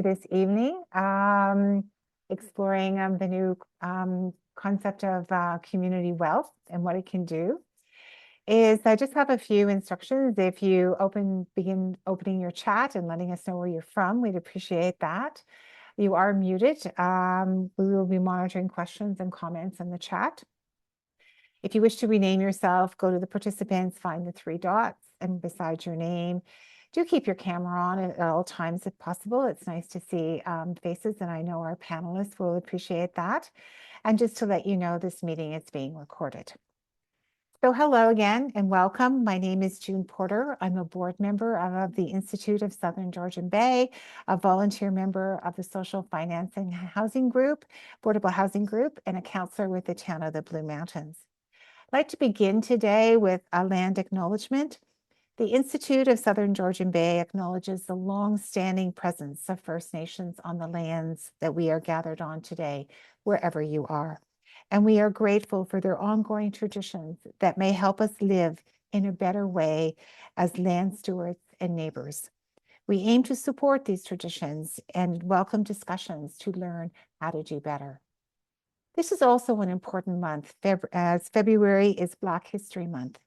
This evening, exploring the new concept of community wealth and what it can do. Is I just have a few instructions. If you begin opening your chat and letting us know where you're from, we'd appreciate that. You are muted. We will be monitoring questions and comments in the chat. If you wish to rename yourself, go to the participants, find the three dots, and beside your name, do keep your camera on at all times if possible. It's nice to see faces, and I know our panelists will appreciate that. And just to let you know, this meeting is being recorded. So hello again and welcome. My name is June Porter. I'm a board member of the Institute of Southern Georgian Bay, a volunteer member of the Social Finance and Housing Group, Affordable Housing Group, and a counselor with the Town of the Blue Mountains. I'd like to begin today with a land acknowledgement. The Institute of Southern Georgian Bay acknowledges the long-standing presence of First Nations on the lands that we are gathered on today, wherever you are. And we are grateful for their ongoing traditions that may help us live in a better way as land stewards and neighbors. We aim to support these traditions and welcome discussions to learn how to do better. This is also an important month, as February is Black History Month,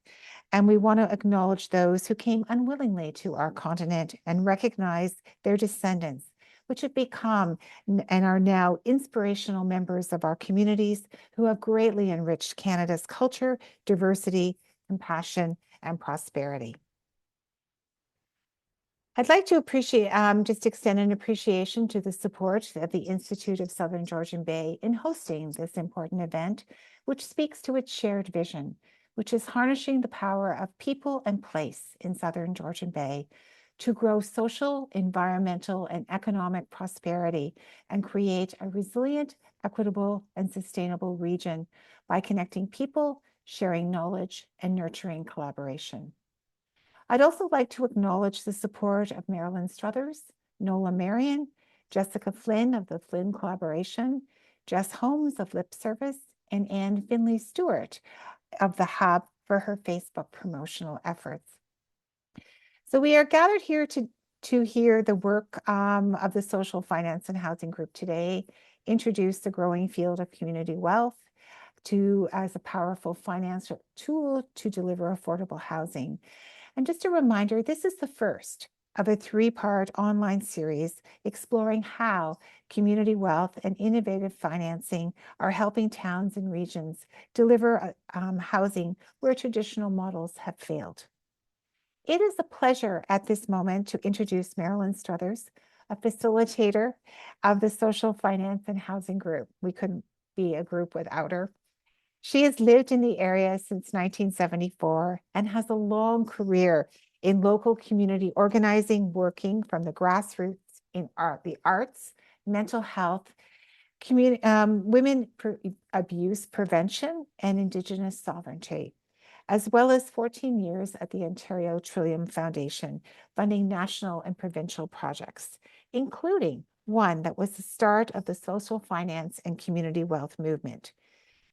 and we want to acknowledge those who came unwillingly to our continent and recognize their descendants, which have become and are now inspirational members of our communities who have greatly enriched Canada's culture, diversity, compassion, and prosperity. I'd like to just extend an appreciation to the support of the Institute of Southern Georgian Bay in hosting this important event, which speaks to its shared vision, which is harnessing the power of people and place in Southern Georgian Bay to grow social, environmental, and economic prosperity and create a resilient, equitable, and sustainable region by connecting people, sharing knowledge, and nurturing collaboration. I'd also like to acknowledge the support of Marilyn Struthers, Nola Marion, Jessica Flynn of the Flynn Collaboration, Jess Holmes of Lip Service, and Anne Finley Stewart of the Hub for her Facebook promotional efforts. So we are gathered here to hear the work of the Social Finance and Housing Group today, introduce the growing field of community wealth as a powerful financial tool to deliver affordable housing. And just a reminder, this is the first of a three-part online series exploring how community wealth and innovative financing are helping towns and regions deliver housing where traditional models have failed. It is a pleasure at this moment to introduce Marilyn Struthers, a facilitator of the Social Finance and Housing Group. We couldn't be a group without her. She has lived in the area since 1974 and has a long career in local community organizing, working from the grassroots in the arts, mental health, women abuse prevention, and Indigenous sovereignty, as well as 14 years at the Ontario Trillium Foundation, funding national and provincial projects, including one that was the start of the social finance and community wealth movement.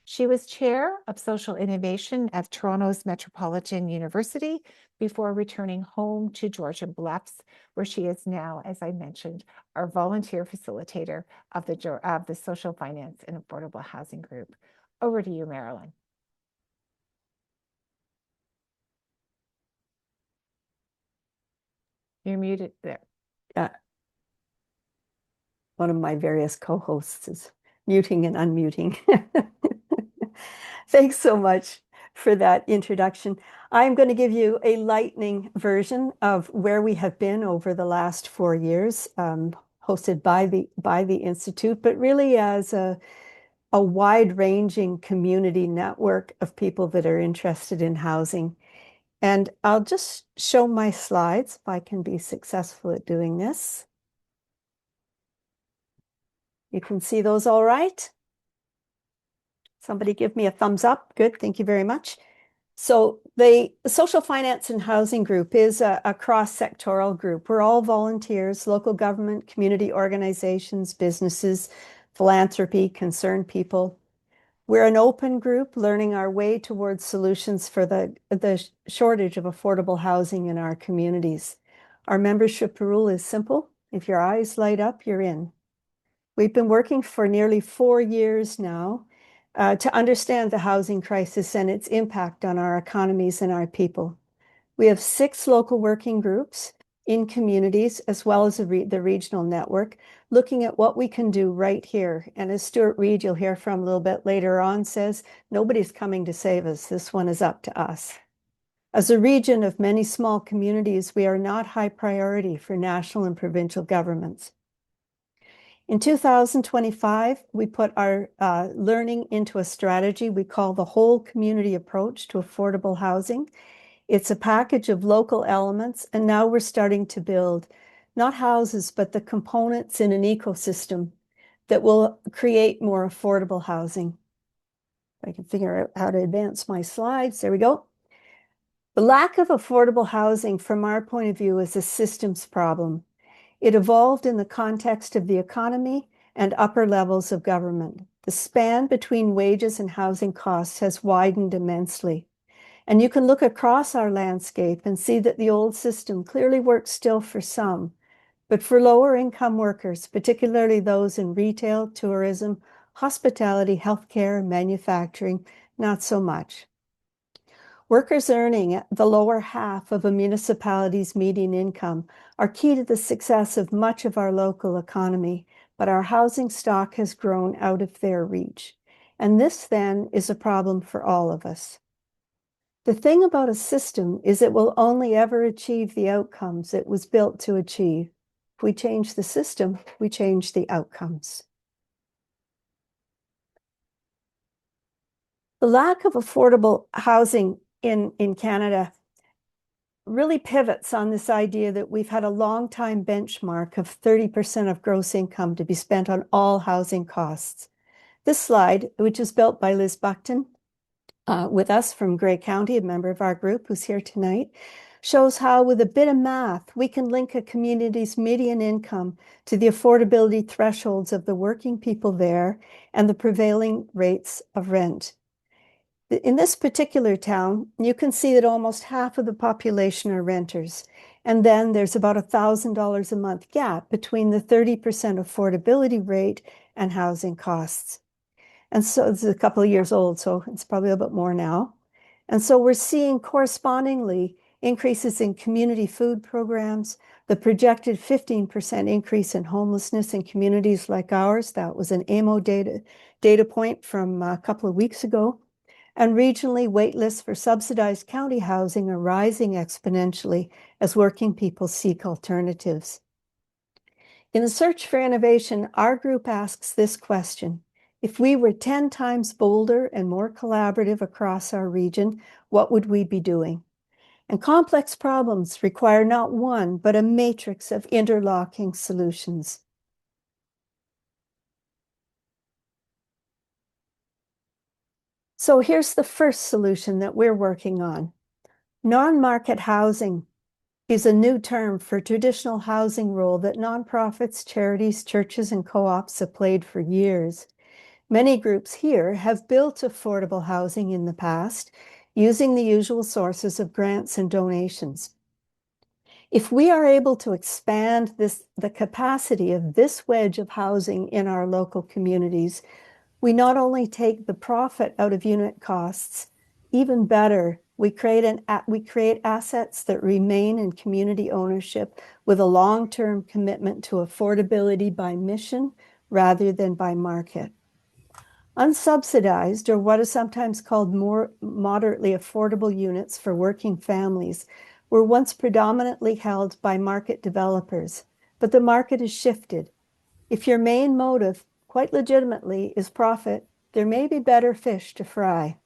She was chair of social innovation at Toronto's Metropolitan University before returning home to Georgian Bluffs, where she is now, as I mentioned, our volunteer facilitator of the Social Finance and Affordable Housing Group. Over to you, Marilyn. You're muted there. One of my various co-hosts is muting and unmuting. Thanks so much for that introduction. I'm going to give you a lightning version of where we have been over the last 4 years, hosted by the Institute, but really as a wide-ranging community network of people that are interested in housing. And I'll just show my slides if I can be successful at doing this. You can see those all right? Somebody give me a thumbs up. Good, thank you very much. So the Social Finance and Housing Group is a cross-sectoral group. We're all volunteers, local government, community organizations, businesses, philanthropy, concerned people. We're an open group learning our way towards solutions for the shortage of affordable housing in our communities. Our membership rule is simple. If your eyes light up, you're in. We've been working for nearly 4 years now to understand the housing crisis and its impact on our economies and our people. We have 6 local working groups in communities, as well as the regional network, looking at what we can do right here. And as Stuart Reid, you'll hear from a little bit later on, says, nobody's coming to save us. This one is up to us. As a region of many small communities, we are not high priority for national and provincial governments. In 2025, we put our learning into a strategy we call the whole community approach to affordable housing. It's a package of local elements, and now we're starting to build not houses, but the components in an ecosystem that will create more affordable housing. If I can figure out how to advance my slides, there we go. The lack of affordable housing, from our point of view, is a systems problem. It evolved in the context of the economy and upper levels of government. The span between wages and housing costs has widened immensely. And you can look across our landscape and see that the old system clearly works still for some, but for lower income workers, particularly those in retail, tourism, hospitality, healthcare, manufacturing, not so much. Workers earning the lower half of a municipality's median income are key to the success of much of our local economy, but our housing stock has grown out of their reach. And this then is a problem for all of us. The thing about a system is it will only ever achieve the outcomes it was built to achieve. If we change the system, we change the outcomes. The lack of affordable housing in Canada really pivots on this idea that we've had a long time benchmark of 30% of gross income to be spent on all housing costs. This slide, which is built by Liz Buckton, with us from Grey County, a member of our group who's here tonight, shows how with a bit of math, we can link a community's median income to the affordability thresholds of the working people there and the prevailing rates of rent. In this particular town, you can see that almost half of the population are renters. And then there's about $1,000 a month gap between the 30% affordability rate and housing costs. And so this is a couple of years old, so it's probably a bit more now. And so we're seeing correspondingly increases in community food programs, the projected 15% increase in homelessness in communities like ours. That was an AMO data point from a couple of weeks ago. And regionally, wait lists for subsidized county housing are rising exponentially as working people seek alternatives. In the search for innovation, our group asks this question: if we were 10 times bolder and more collaborative across our region, what would we be doing? And complex problems require not one, but a matrix of interlocking solutions. So here's the first solution that we're working on. Non-market housing is a new term for traditional housing role that nonprofits, charities, churches, and co-ops have played for years. Many groups here have built affordable housing in the past using the usual sources of grants and donations. If we are able to expand the capacity of this wedge of housing in our local communities, we not only take the profit out of unit costs, even better, we create assets that remain in community ownership with a long-term commitment to affordability by mission rather than by market. Unsubsidized, or what is sometimes called more moderately affordable units for working families, were once predominantly held by market developers, but the market has shifted. If your main motive, quite legitimately, is profit, there may be better fish to fry.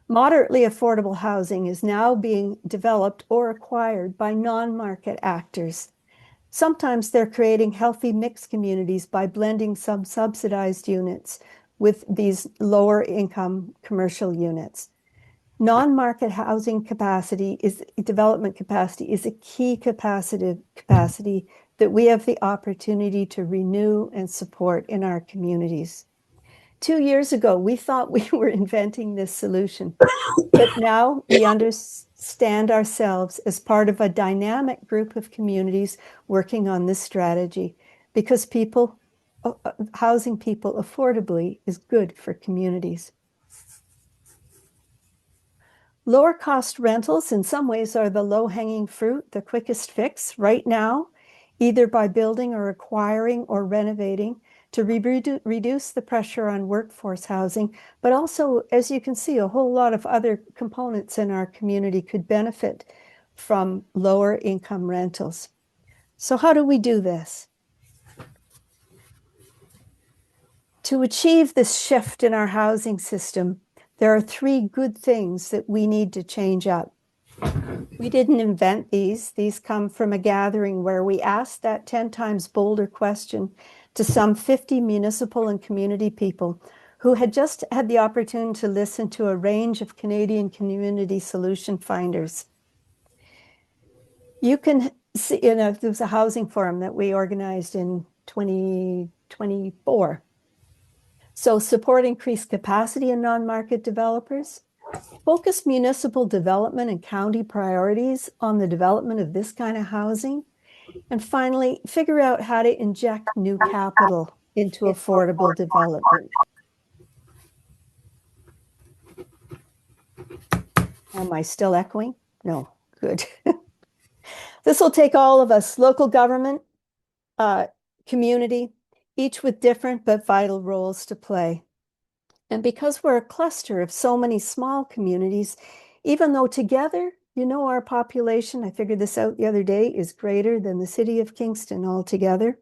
Moderately affordable housing is now being developed or acquired by non-market actors. Sometimes they're creating healthy mixed communities by blending some subsidized units with these lower income commercial units. Non-market housing development capacity is a key capacity that we have the opportunity to renew and support in our communities. 2 years ago, we thought we were inventing this solution, but now we understand stand ourselves as part of a dynamic group of communities working on this strategy, because housing people affordably is good for communities. Lower cost rentals in some ways are the low-hanging fruit, the quickest fix right now, either by building or acquiring or renovating to reduce the pressure on workforce housing. But also, as you can see, a whole lot of other components in our community could benefit from lower income rentals. So how do we do this? To achieve this shift in our housing system, there are three good things that we need to change up. We didn't invent these. These come from a gathering where we asked that 10 times bolder question to some 50 municipal and community people who had just had the opportunity to listen to a range of Canadian community solution finders. You can see, there was a housing forum that we organized in 2024. So support increased capacity in non-market developers, focus municipal development and county priorities on the development of this kind of housing, and finally, figure out how to inject new capital into affordable development. Am I still echoing? No, good. This will take all of us, local government, community, each with different but vital roles to play. And because we're a cluster of so many small communities, even though together, our population, I figured this out the other day, is greater than the city of Kingston altogether,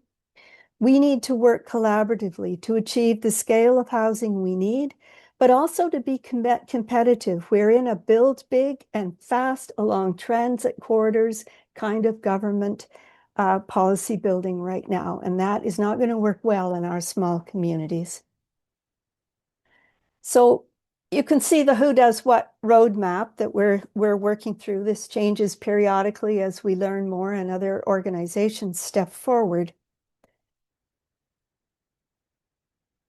we need to work collaboratively to achieve the scale of housing we need, but also to be competitive. We're in a build big and fast along transit corridors kind of government policy building right now, and that is not going to work well in our small communities. So you can see the who does what roadmap that we're working through. This changes periodically as we learn more and other organizations step forward.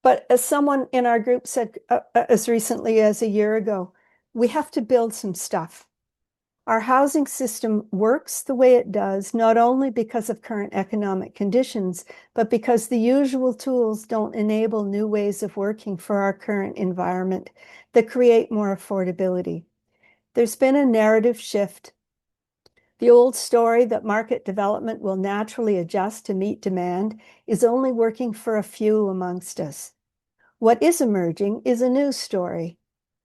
But as someone in our group said as recently as a year ago, we have to build some stuff. Our housing system works the way it does, not only because of current economic conditions, but because the usual tools don't enable new ways of working for our current environment that create more affordability. There's been a narrative shift. The old story that market development will naturally adjust to meet demand is only working for a few amongst us. What is emerging is a new story.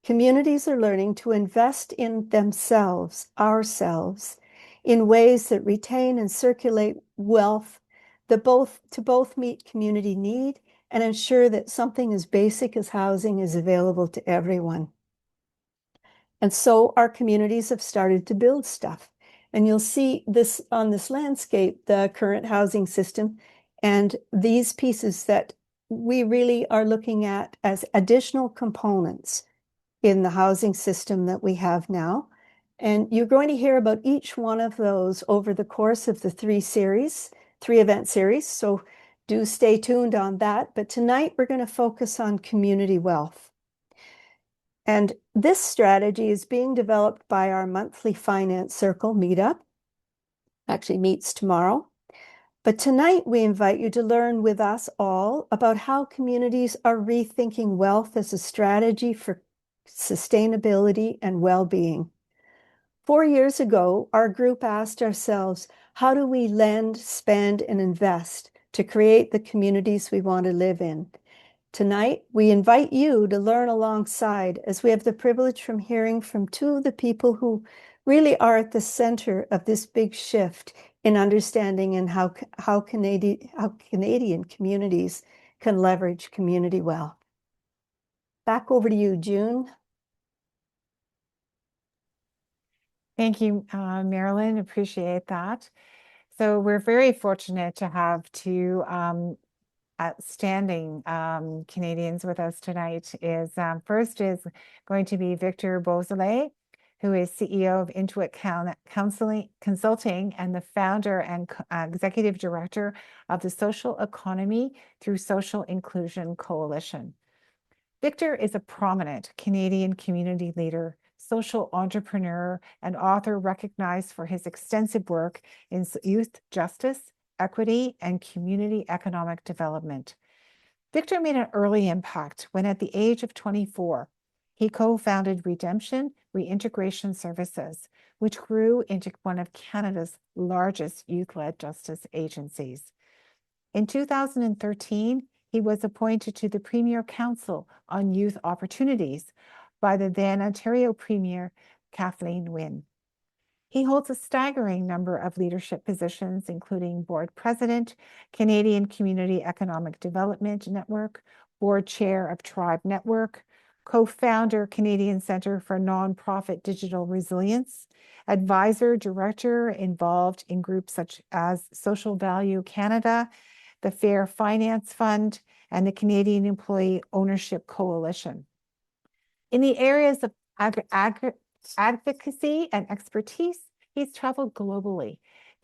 Communities are learning to invest in themselves, ourselves, in ways that retain and circulate wealth that both meet community need and ensure that something as basic as housing is available to everyone. And so our communities have started to build stuff. And you'll see this on this landscape, the current housing system, and these pieces that we really are looking at as additional components in the housing system that we have now. And you're going to hear about each one of those over the course of the three event series. So do stay tuned on that. But tonight we're going to focus on community wealth. And this strategy is being developed by our monthly finance circle meetup. Actually meets tomorrow. But tonight we invite you to learn with us all about how communities are rethinking wealth as a strategy for sustainability and well-being. 4 years ago, our group asked ourselves, how do we lend, spend, and invest to create the communities we want to live in? Tonight, we invite you to learn alongside as we have the privilege from hearing from two of the people who really are at the center of this big shift in understanding and how Canadian communities can leverage community wealth. Back over to you, June. Thank you, Marilyn. Appreciate that. So we're very fortunate to have two outstanding Canadians with us tonight. First is going to be Victor Beausoleil, who is CEO of Intuit Consulting and the founder and executive director of the Social Economy through Social Inclusion Coalition. Victor is a prominent Canadian community leader social entrepreneur, and author recognized for his extensive work in youth justice, equity, and community economic development. Victor made an early impact when, at the age of 24, he co-founded Redemption Reintegration Services, which grew into one of Canada's largest youth-led justice agencies. In 2013, he was appointed to the Premier Council on Youth Opportunities by the then Ontario Premier Kathleen Wynne. He holds a staggering number of leadership positions, including board president, Canadian Community Economic Development Network, board chair of Tribe Network, co-founder, Canadian Centre for Nonprofit Digital Resilience, advisor, director involved in groups such as Social Value Canada, the Fair Finance Fund, and the Canadian Employee Ownership Coalition. In the areas of advocacy and expertise, he's traveled globally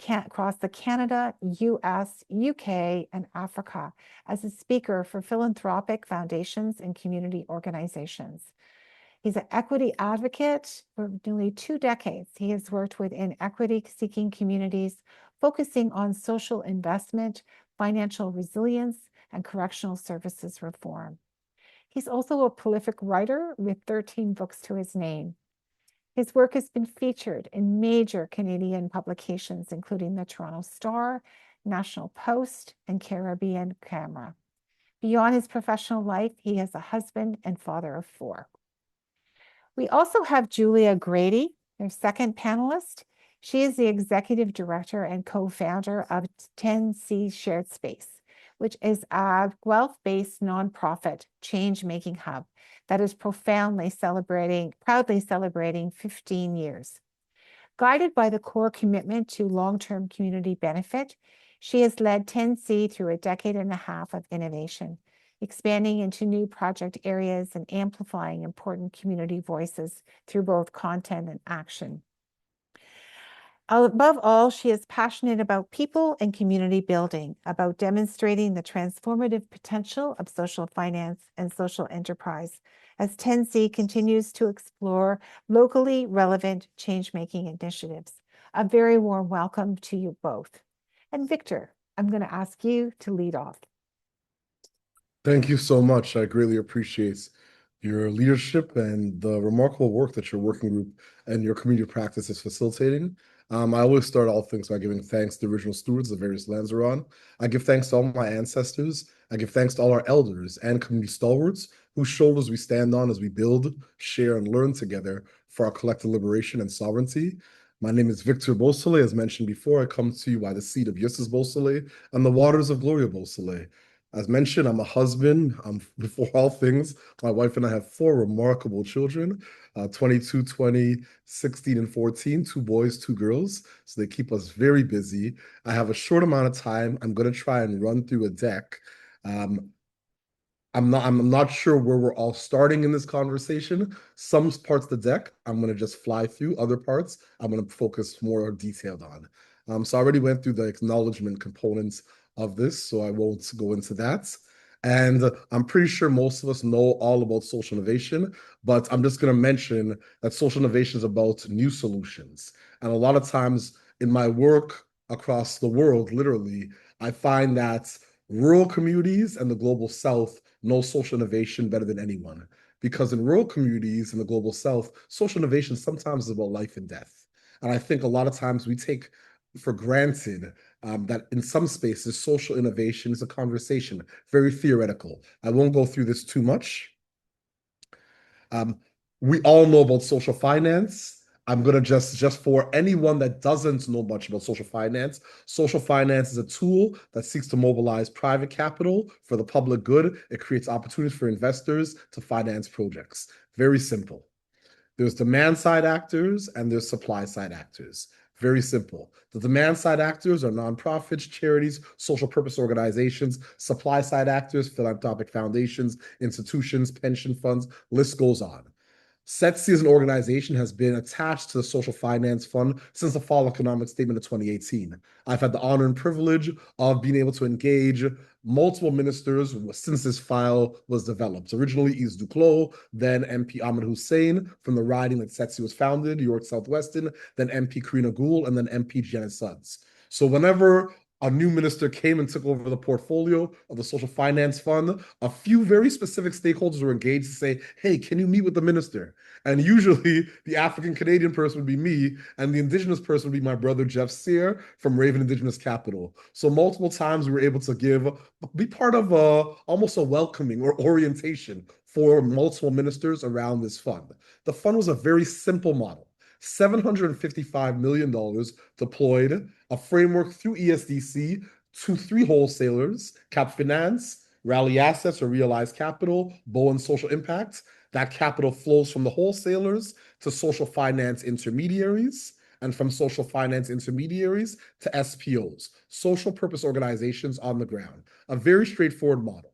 across the Canada, US, UK, and Africa as a speaker for philanthropic foundations and community organizations. He's an equity advocate for nearly 2 decades. He has worked within equity-seeking communities, focusing on social investment, financial resilience, and correctional services reform. He's also a prolific writer with 13 books to his name. His work has been featured in major Canadian publications, including the Toronto Star, National Post, and Caribbean Camera. Beyond his professional life, he is a husband and father of 4. We also have Julia Grady, our second panelist. She is the executive director and co-founder of 10C Shared Space, which is a Guelph-based nonprofit change-making hub that is proudly celebrating 15 years. Guided by the core commitment to long-term community benefit, she has led 10C through a decade and a half of innovation, expanding into new project areas and amplifying important community voices through both content and action. Above all, she is passionate about people and community building, about demonstrating the transformative potential of social finance and social enterprise, as 10C continues to explore locally relevant change-making initiatives. A very warm welcome to you both. And Victor, I'm going to ask you to lead off. Thank you so much. I greatly appreciate your leadership and the remarkable work that your working group and your community practice is facilitating. I always start all things by giving thanks to the original stewards of the various lands we're on. I give thanks to all my ancestors. I give thanks to all our elders and community stalwarts whose shoulders we stand on as we build, share, and learn together for our collective liberation and sovereignty. My name is Victor Beausoleil. As mentioned before, I come to you by the seat of Eustace Beausoleil and the waters of Gloria Beausoleil. As mentioned, I'm a husband. Before all things, my wife and I have 4 remarkable children, 22, 20, 16, and 14, 2 boys, 2 girls. So they keep us very busy. I have a short amount of time. I'm going to try and run through a deck. I'm not sure where we're all starting in this conversation. Some parts of the deck, I'm going to just fly through. Other parts, I'm going to focus more detailed on. So I already went through the acknowledgement components of this, so I won't go into that. And I'm pretty sure most of us know all about social innovation, but I'm just going to mention that social innovation is about new solutions. And a lot of times in my work across the world, literally, I find that rural communities and the global south know social innovation better than anyone. Because in rural communities in the global south, social innovation sometimes is about life and death. And I think a lot of times we take for granted that in some spaces, social innovation is a conversation, very theoretical. I won't go through this too much. We all know about social finance. I'm going to just for anyone that doesn't know much about social finance is a tool that seeks to mobilize private capital for the public good. It creates opportunities for investors to finance projects. Very simple. There's demand side actors and there's supply side actors. Very simple. The demand side actors are nonprofits, charities, social purpose organizations. Supply side actors, philanthropic foundations, institutions, pension funds, list goes on. SETC as an organization has been attached to the Social Finance Fund since the Fall Economic Statement of 2018. I've had the honor and privilege of being able to engage multiple ministers since this file was developed. Originally, Yves Duclos, then MP Ahmed Hussein from the riding that SETC was founded, York Southwestern, then MP Karina Gould, and then MP Janet Sudds. So whenever a new minister came and took over the portfolio of the Social Finance Fund, a few very specific stakeholders were engaged to say, hey, can you meet with the minister? And usually the African Canadian person would be me, and the Indigenous person would be my brother Jeff Sear from Raven Indigenous Capital. So multiple times we were able to be part of almost a welcoming or orientation for multiple ministers around this fund. The fund was a very simple model. $755 million deployed, a framework through ESDC to 3 wholesalers, Cap Finance, Rally Assets or Realized Capital, Bowen Social Impact. That capital flows from the wholesalers to social finance intermediaries, and from social finance intermediaries to SPOs, social purpose organizations on the ground. A very straightforward model.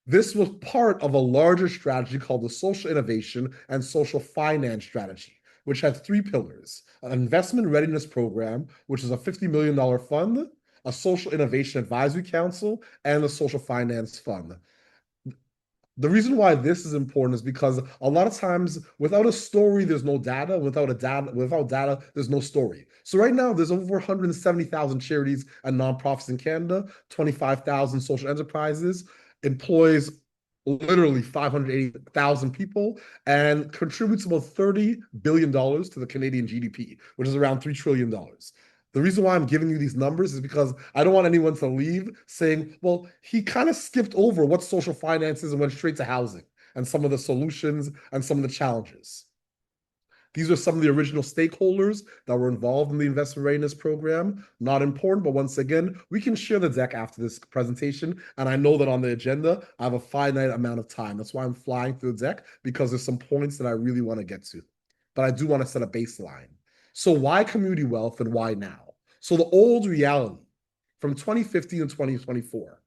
This was part of a larger strategy called the Social Innovation and Social Finance Strategy, which had 3 pillars: an investment readiness program, which is a $50 million fund, a social innovation advisory council, and a social finance fund. The reason why this is important is because a lot of times without a story, there's no data. Without data, there's no story. So right now, there's over 170,000 charities and nonprofits in Canada, 25,000 social enterprises, employs literally 580,000 people, and contributes about $30 billion to the Canadian GDP, which is around $3 trillion. The reason why I'm giving you these numbers is because I don't want anyone to leave saying, well, he kind of skipped over what social finance is and went straight to housing and some of the solutions and some of the challenges. These are some of the original stakeholders that were involved in the investment readiness program. Not important, but once again, we can share the deck after this presentation. And I know that on the agenda, I have a finite amount of time. That's why I'm flying through the deck, because there's some points that I really want to get to. But I do want to set a baseline. So why community wealth and why now? So the old reality from 2015 to 2024,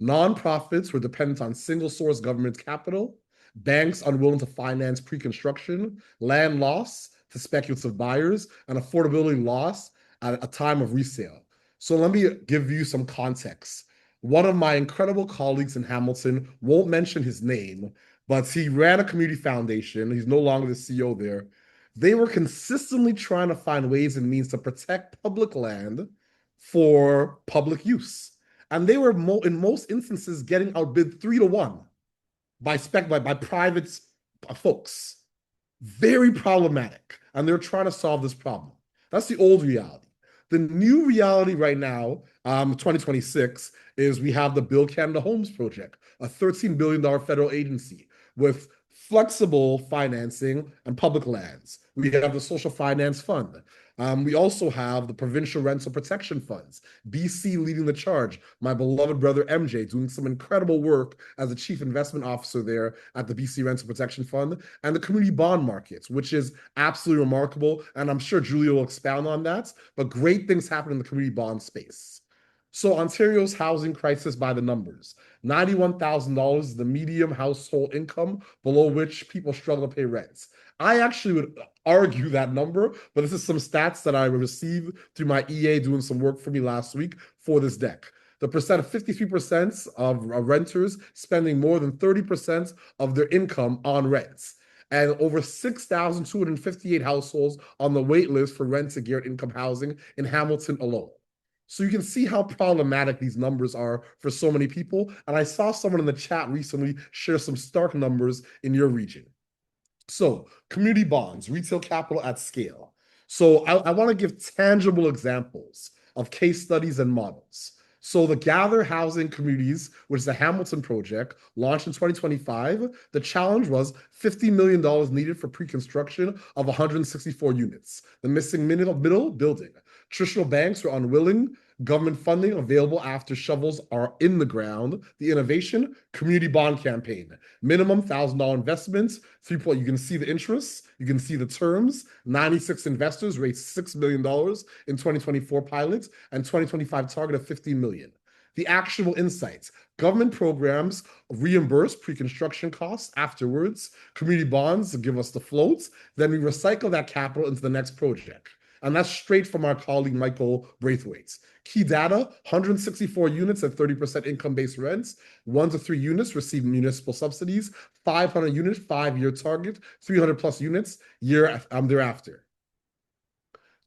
nonprofits were dependent on single source government capital, banks unwilling to finance pre-construction, land loss to speculative buyers, and affordability loss at a time of resale. So let me give you some context. One of my incredible colleagues in Hamilton, won't mention his name, but he ran a community foundation. He's no longer the CEO there. They were consistently trying to find ways and means to protect public land for public use. And they were in most instances getting outbid 3-1 by private folks. Very problematic. And they're trying to solve this problem. That's the old reality. The new reality right now, 2026, is we have the Build Canada Homes Project, a $13 billion federal agency with flexible financing and public lands. We have the Social Finance Fund. We also have the Provincial Rental Protection Funds, BC leading the charge. My beloved brother MJ doing some incredible work as the Chief Investment Officer there at the BC Rental Protection Fund, and the community bond markets, which is absolutely remarkable. And I'm sure Julia will expound on that, but great things happen in the community bond space. So Ontario's housing crisis by the numbers. $91,000 is the median household income below which people struggle to pay rents. I actually would argue that number, but this is some stats that I received through my EA doing some work for me last week for this deck. The 53% of renters spending more than 30% of their income on rents, and over 6,258 households on the wait list for rent-to-guaranteed income housing in Hamilton alone. So you can see how problematic these numbers are for so many people. And I saw someone in the chat recently share some stark numbers in your region. So community bonds, retail capital at scale. So I want to give tangible examples of case studies and models. So the Gather Housing Communities, which is a Hamilton project, launched in 2025. The challenge was $50 million needed for pre-construction of 164 units. The missing middle building. Traditional banks were unwilling. Government funding available after shovels are in the ground. The innovation, community bond campaign. Minimum $1,000 investments. You can see the interest. You can see the terms. 96 investors raised $6 million in 2024 pilots and 2025 target of $15 million. the actionable insights. Government programs reimburse pre-construction costs afterwards. Community bonds give us the floats. Then we recycle that capital into the next project. And that's straight from our colleague Michael Braithwaite's. Key data, 164 units at 30% income-based rents. 1 to 3 units receive municipal subsidies. 500 units, 5-year target. 300 plus units year thereafter.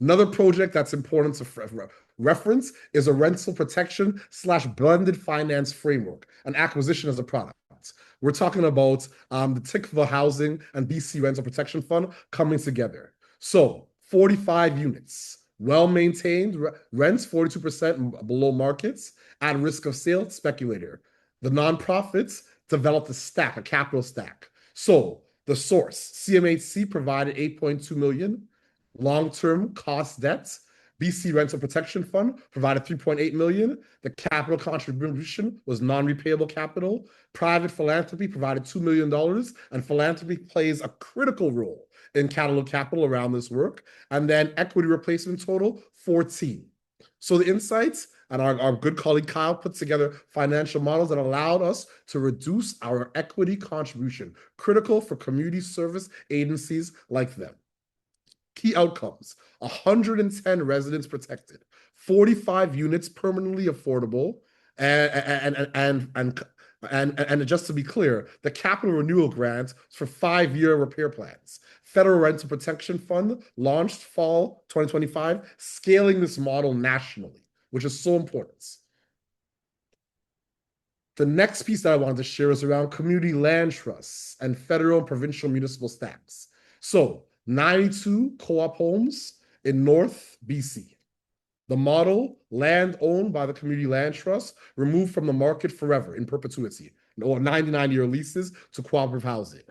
Another project that's important to reference is a rental protection / blended finance framework, an acquisition as a product. We're talking about the Tikva Housing and BC Rental Protection Fund coming together. So 45 units, well-maintained rents, 42% below markets, at risk of sale, speculator. The nonprofits developed a stack, a capital stack. So the source, CMHC provided 8.2 million. Long-term cost debts, BC Rental Protection Fund provided 3.8 million. The capital contribution was non-repayable capital. Private philanthropy provided $2 million, and philanthropy plays a critical role in catalog capital around this work. And then equity replacement total, 14. So the insights, and our good colleague Kyle put together financial models that allowed us to reduce our equity contribution, critical for community service agencies like them. Key outcomes, 110 residents protected, 45 units permanently affordable, and just to be clear, the capital renewal grant for 5-year repair plans. Federal Rental Protection Fund launched fall 2025, scaling this model nationally, which is so important. The next piece that I wanted to share is around community land trusts and federal and provincial municipal stacks. So 92 co-op homes in North BC. The model, land owned by the Community Land Trust, removed from the market forever in perpetuity, or 99-year leases to cooperative housing.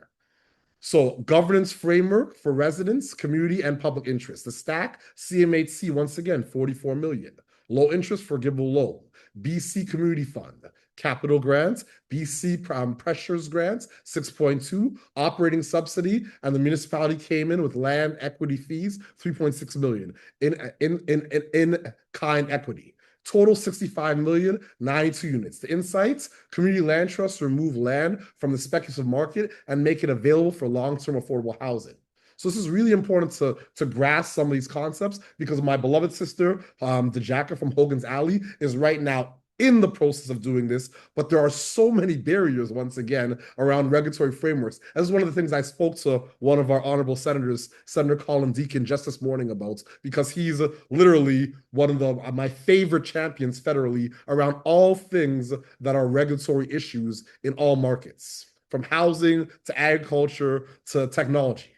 So governance framework for residents, community, and public interest. The stack, CMHC, once again, 44 million. Low interest forgivable loan. BC Community Fund. Capital grants, BC pressures grants, 6.2, operating subsidy, and the municipality came in with land equity fees, 3.6 million in kind equity. Total 65 million, 92 units. The insights, community land trusts remove land from the speculative market and make it available for long-term affordable housing. So this is really important to grasp some of these concepts because my beloved sister, Dejaka from Hogan's Alley, is right now in the process of doing this, but there are so many barriers, once again, around regulatory frameworks. This is one of the things I spoke to one of our honorable senators, Senator Colin Deacon, just this morning about, because he's literally one of my favorite champions federally around all things that are regulatory issues in all markets, from housing to agriculture to technology.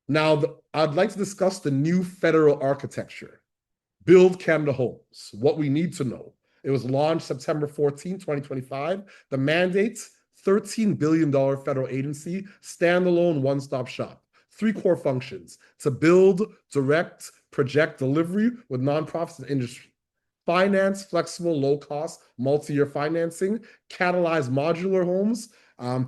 Now, I'd like to discuss the new federal architecture. Build Canada Homes, what we need to know. It was launched September 14, 2025. The mandates, $13 billion federal agency, standalone one-stop shop. 3 core functions: to build, direct, project delivery with nonprofits and industry. Finance, flexible, low-cost, multi-year financing. Catalyze modular homes,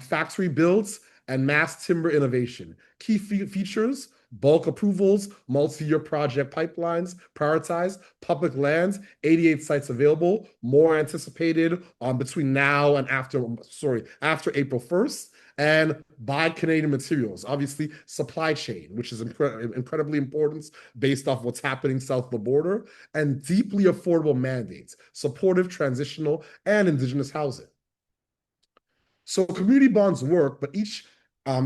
factory builds, and mass timber innovation. Key features: bulk approvals, multi-year project pipelines, prioritize, public lands, 88 sites available, more anticipated between now and after April 1st, and buy Canadian materials. Obviously, supply chain, which is incredibly important based off what's happening south of the border, and deeply affordable mandates, supportive, transitional, and Indigenous housing. So community bonds work, but each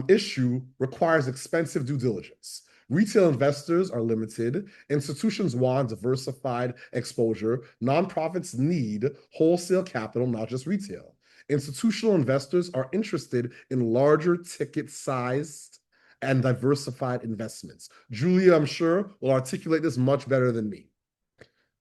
issue requires expensive due diligence. Retail investors are limited. Institutions want diversified exposure. Nonprofits need wholesale capital, not just retail. Institutional investors are interested in larger ticket sized and diversified investments. Julia, I'm sure, will articulate this much better than me.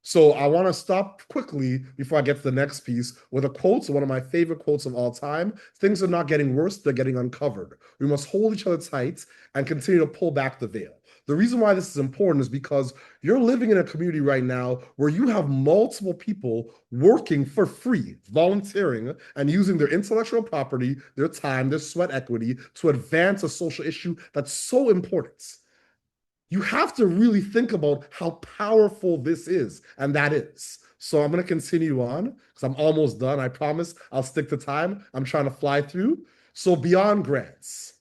So I want to stop quickly before I get to the next piece with a quote, one of my favorite quotes of all time. Things are not getting worse, they're getting uncovered. We must hold each other tight and continue to pull back the veil. The reason why this is important is because you're living in a community right now where you have multiple people working for free, volunteering, and using their intellectual property, their time, their sweat equity to advance a social issue that's so important. You have to really think about how powerful this is, and that is. So I'm going to continue on because I'm almost done. I promise I'll stick to time. I'm trying to fly through. So beyond grants,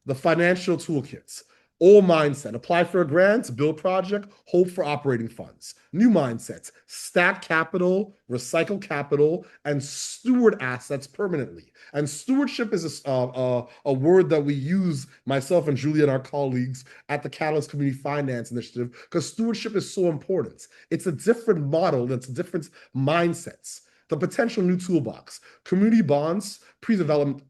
the financial toolkits. Old mindset, apply for a grant, build project, hope for operating funds. New mindsets, stack capital, recycle capital, and steward assets permanently. And stewardship is a word that we use, myself and Julia and our colleagues at the Catalyst Community Finance Initiative, because stewardship is so important. It's a different model, it's a different mindsets. The potential new toolbox, community bonds, pre-development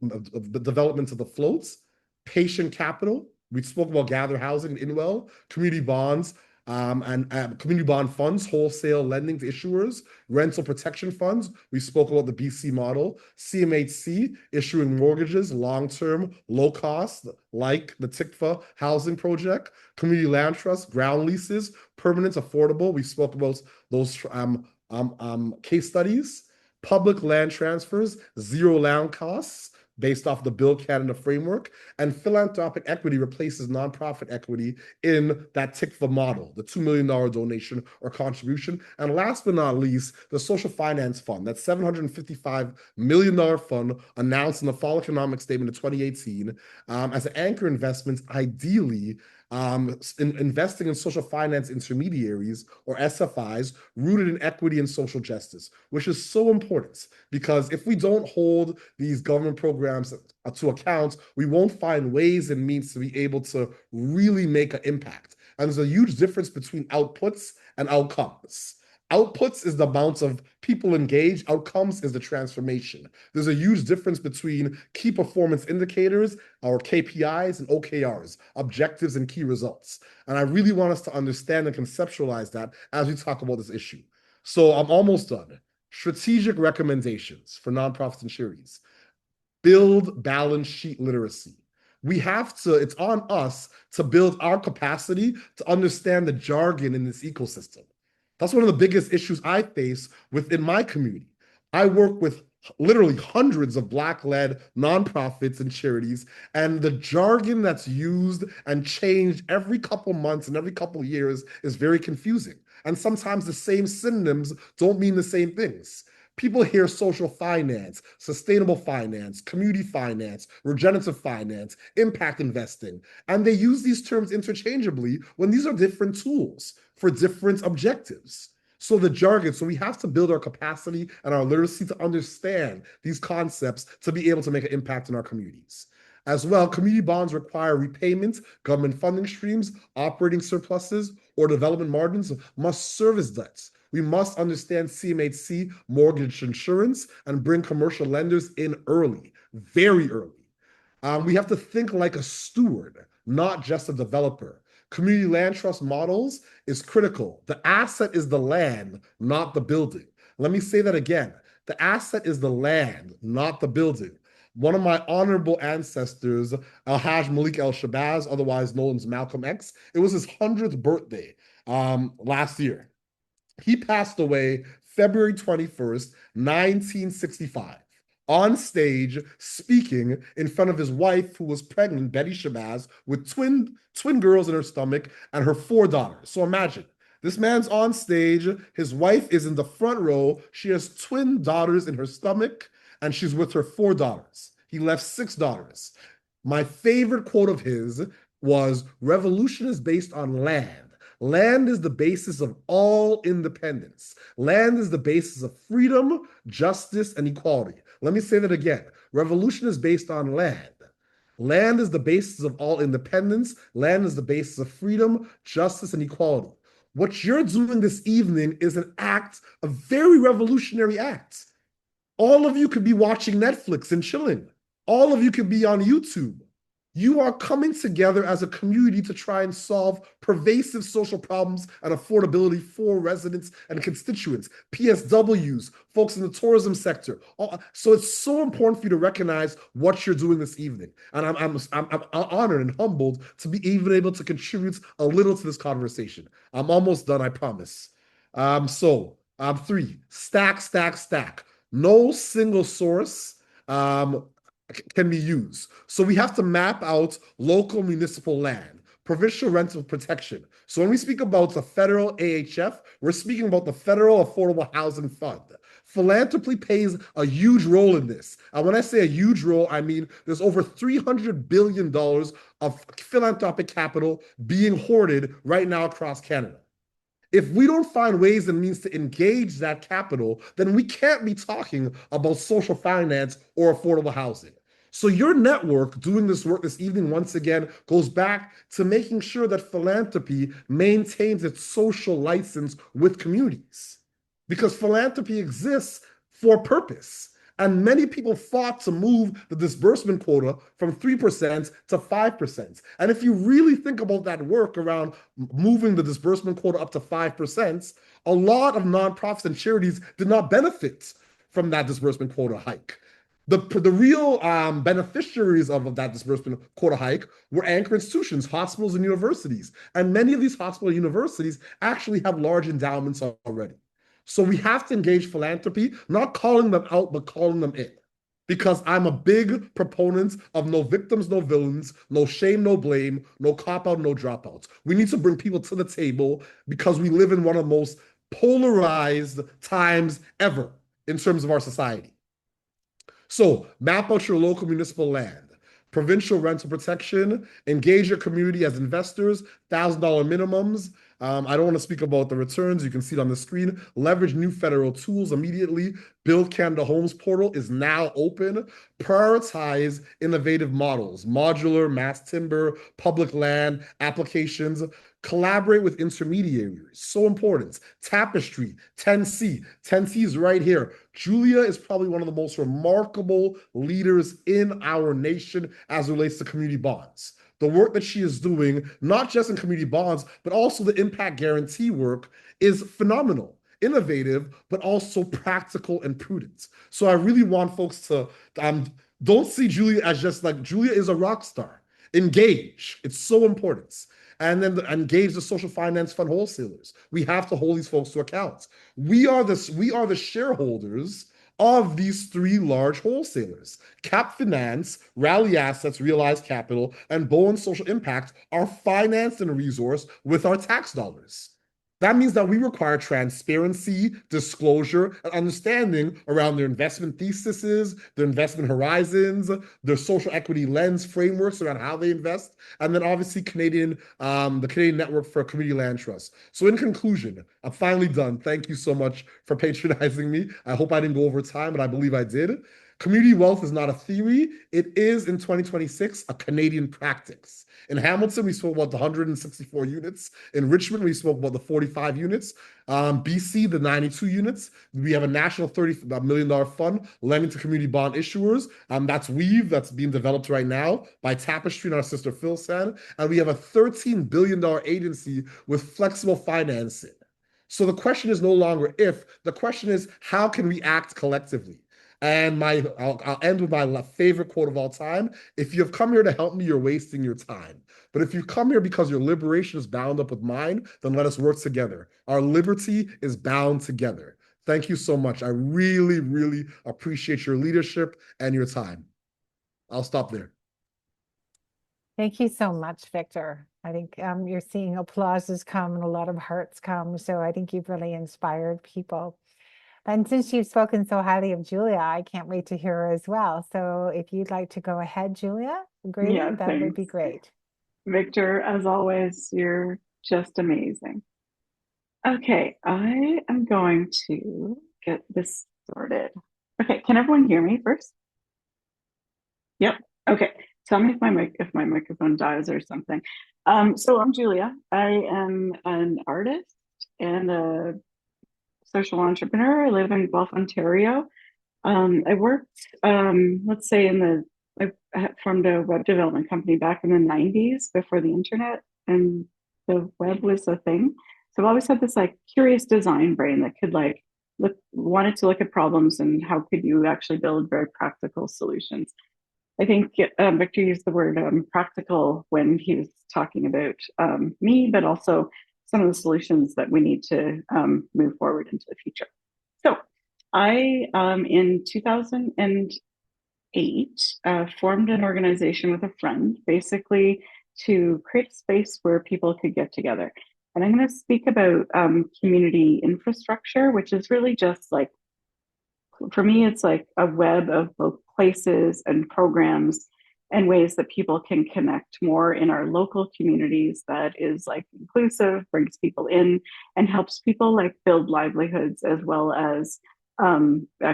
development of the floats, patient capital. We spoke about gather housing, Inwell, community bonds, and community bond funds, wholesale lending to issuers, rental protection funds. We spoke about the BC model, CMHC issuing mortgages, long-term, low cost, like the TICFA housing project, community land trust, ground leases, permanent, affordable. We spoke about those case studies, public land transfers, zero land costs, based off the Bill Canada framework, and philanthropic equity replaces nonprofit equity in that TICFA model, the $2 million donation or contribution. And last but not least, the Social Finance Fund, that $755 million fund announced in the Fall Economic Statement of 2018 as an anchor investment, ideally investing in social finance intermediaries or SFIs rooted in equity and social justice, which is so important because if we don't hold these government programs to account, we won't find ways and means to be able to really make an impact. And there's a huge difference between outputs and outcomes. Outputs is the amount of people engaged. Outcomes is the transformation. There's a huge difference between key performance indicators, or KPIs, and OKRs, objectives and key results. And I really want us to understand and conceptualize that as we talk about this issue. So I'm almost done. Strategic recommendations for nonprofits and charities. Build balance sheet literacy. We have to, it's on us to build our capacity to understand the jargon in this ecosystem. That's one of the biggest issues I face within my community. I work with literally hundreds of Black-led nonprofits and charities, and the jargon that's used and changed every couple months and every couple years is very confusing. And sometimes the same synonyms don't mean the same things. People hear social finance, sustainable finance, community finance, regenerative finance, impact investing, and they use these terms interchangeably when these are different tools for different objectives. So the jargon, so we have to build our capacity and our literacy to understand these concepts to be able to make an impact in our communities. As well, community bonds require repayment, government funding streams, operating surpluses, or development margins must service debts. We must understand CMHC mortgage insurance and bring commercial lenders in early, very early. We have to think like a steward, not just a developer. Community land trust models is critical. The asset is the land, not the building. Let me say that again. The asset is the land, not the building. One of my honorable ancestors, Alhaj Malik El-Shabazz, otherwise known as Malcolm X, it was his 100th birthday last year. He passed away February 21st, 1965. On stage speaking in front of his wife, who was pregnant, Betty Shabazz, with twin girls in her stomach and her 4 daughters. So imagine, this man's on stage, his wife is in the front row, she has twin daughters in her stomach, and she's with her 4 daughters. He left 6 daughters. My favorite quote of his was, "Revolution is based on land. Land is the basis of all independence. Land is the basis of freedom, justice, and equality." Let me say that again. Revolution is based on land. Land is the basis of all independence. Land is the basis of freedom, justice, and equality. What you're doing this evening is an act, a very revolutionary act. All of you could be watching Netflix and chilling. All of you could be on YouTube. You are coming together as a community to try and solve pervasive social problems and affordability for residents and constituents, PSWs, folks in the tourism sector. So it's so important for you to recognize what you're doing this evening. And I'm honored and humbled to be even able to contribute a little to this conversation. I'm almost done, I promise. 3, stack. No single source can be used. So we have to map out local municipal land, provincial rental protection. So when we speak about the federal AHF, we're speaking about the Federal Affordable Housing Fund. Philanthropy plays a huge role in this. And when I say a huge role, I mean there's over $300 billion of philanthropic capital being hoarded right now across Canada. If we don't find ways and means to engage that capital, then we can't be talking about social finance or affordable housing. So your network doing this work this evening, once again, goes back to making sure that philanthropy maintains its social license with communities. Because philanthropy exists for purpose. And many people fought to move the disbursement quota from 3% to 5%. And if you really think about that work around moving the disbursement quota up to 5%, a lot of nonprofits and charities did not benefit from that disbursement quota hike. The real beneficiaries of that disbursement quota hike were anchor institutions, hospitals, and universities. And many of these hospitals and universities actually have large endowments already. So we have to engage philanthropy, not calling them out, but calling them in. Because I'm a big proponent of no victims, no villains, no shame, no blame, no cop out, no dropouts. We need to bring people to the table because we live in one of the most polarized times ever in terms of our society. So map out your local municipal land, provincial rental protection, engage your community as investors, $1,000 minimums. I don't want to speak about the returns. You can see it on the screen. Leverage new federal tools immediately. Build Canada Homes portal is now open. Prioritize innovative models, modular, mass timber, public land, applications. Collaborate with intermediaries. So important. Tapestry, 10C. 10C is right here. Julia is probably one of the most remarkable leaders in our nation as it relates to community bonds. The work that she is doing, not just in community bonds, but also the impact guarantee work, is phenomenal, innovative, but also practical and prudent. So I really want folks to don't see Julia as just like, Julia is a rock star. Engage. It's so important. And then engage the social finance fund wholesalers. We have to hold these folks to account. We are the shareholders of these three large wholesalers. Cap Finance, Rally Assets, Realized Capital, and Bowen Social Impact are financed and resourced with our tax dollars. That means that we require transparency, disclosure, and understanding around their investment theses, their investment horizons, their social equity lens frameworks around how they invest, and then obviously the Canadian Network for Community Land Trust. So in conclusion, I'm finally done. Thank you so much for patronizing me. I hope I didn't go over time, but I believe I did. Community wealth is not a theory. It is, in 2026, a Canadian practice. In Hamilton, we spoke about the 164 units. In Richmond, we spoke about the 45 units. BC, the 92 units. We have a national $30 million fund lending to community bond issuers. That's Weave, that's being developed right now by Tapestry and our sister Philsan. And we have a $13 billion agency with flexible financing. So the question is no longer if, the question is how can we act collectively? And I'll end with my favorite quote of all time. If you've come here to help me, you're wasting your time. But if you come here because your liberation is bound up with mine, then let us work together. Our liberty is bound together. Thank you so much. I really, really appreciate your leadership and your time. I'll stop there. Thank you so much, Victor. I think you're seeing applauses come and a lot of hearts come. So I think you've really inspired people. And since you've spoken so highly of Julia, I can't wait to hear her as well. So if you'd like to go ahead, Julia, agree, Yeah, that would be thanks. great. Victor, as always, you're just amazing. Okay, I am going to get this sorted. Okay, can everyone hear me first? Yep. Okay. Tell me if my microphone dies or something. So I'm Julia. I am an artist and a social entrepreneur. I live in Guelph, Ontario. I worked, let's say I formed a web development company back in the 90s before the internet and the web was a thing. So I've always had this like curious design brain that could wanted to look at problems and how could you actually build very practical solutions. I think Victor used the word practical when he was talking about me, but also some of the solutions that we need to move forward into the future. So I, in 2008, formed an organization with a friend, basically to create a space where people could get together. And I'm going to speak about community infrastructure, which is really just like, for me, it's like a web of both places and programs and ways that people can connect more in our local communities that is like inclusive, brings people in, and helps people like build livelihoods as well as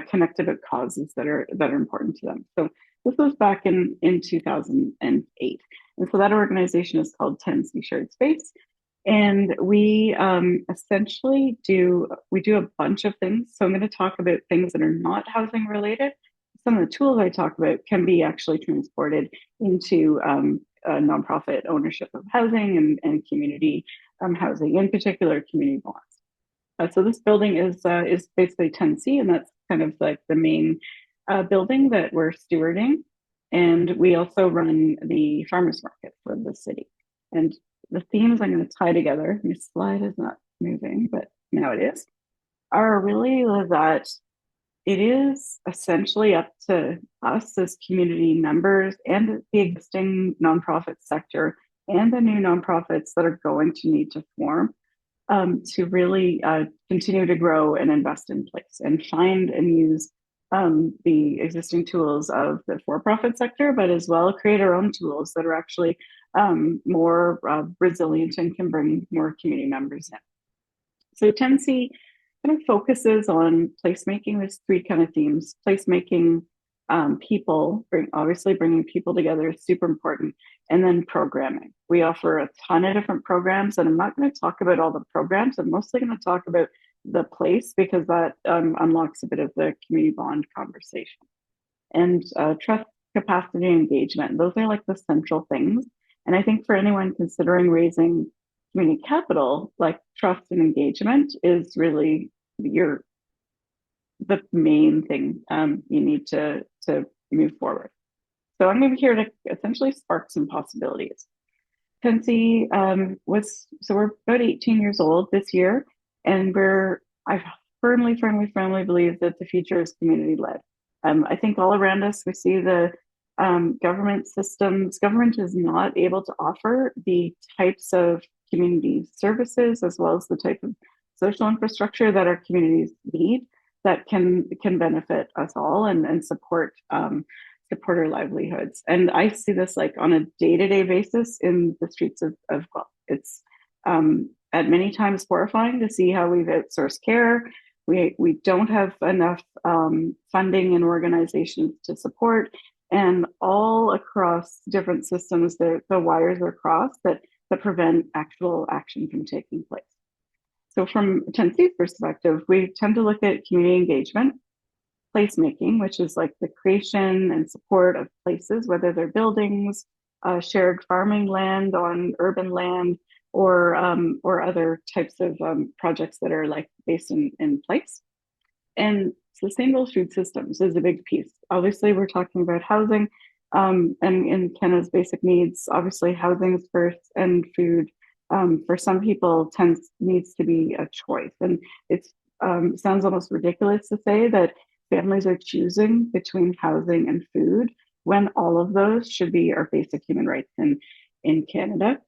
connect about causes that are important to them. So this was back in 2008. And so that organization is called 10C Shared Space. And we essentially do a bunch of things. So I'm going to talk about things that are not housing related. Some of the tools I talk about can be actually transported into nonprofit ownership of housing and community housing, in particular community bonds. So this building is basically 10C, and that's kind of like the main building that we're stewarding. And we also run the farmers market for the city. And the themes I'm going to tie together, my slide is not moving, but now it is, are really that it is essentially up to us as community members and the existing nonprofit sector and the new nonprofits that are going to need to form to really continue to grow and invest in place and find and use the existing tools of the for-profit sector, but as well create our own tools that are actually more resilient and can bring more community members in. So 10C kind of focuses on placemaking. There's three kind of themes: placemaking, people, obviously bringing people together is super important, and then programming. We offer a ton of different programs, and I'm not going to talk about all the programs. I'm mostly going to talk about the place because that unlocks a bit of the community bond conversation. And trust, capacity, and engagement. Those are like the central things. And I think for anyone considering raising community capital, like trust and engagement is really the main thing you need to move forward. So I'm going to be here to essentially spark some possibilities. 10C we're about 18 years old this year, and I firmly believe that the future is community led. I think all around us we see the government systems. Government is not able to offer the types of community services as well as the type of social infrastructure that our communities need that can benefit us all and support our livelihoods. And I see this like on a day-to-day basis in the streets of Guelph. It's at many times horrifying to see how we've outsourced care. We don't have enough funding and organizations to support, and all across different systems, the wires are crossed that prevent actual action from taking place. So from 10C's perspective, we tend to look at community engagement, placemaking, which is like the creation and support of places, whether they're buildings, shared farming land on urban land, or other types of projects that are like based in place. And sustainable food systems is a big piece. Obviously, we're talking about housing, and in Canada's basic needs, obviously housing is first, and food for some people needs to be a choice. And it sounds almost ridiculous to say that families are choosing between housing and food when all of those should be our basic human rights in Canada.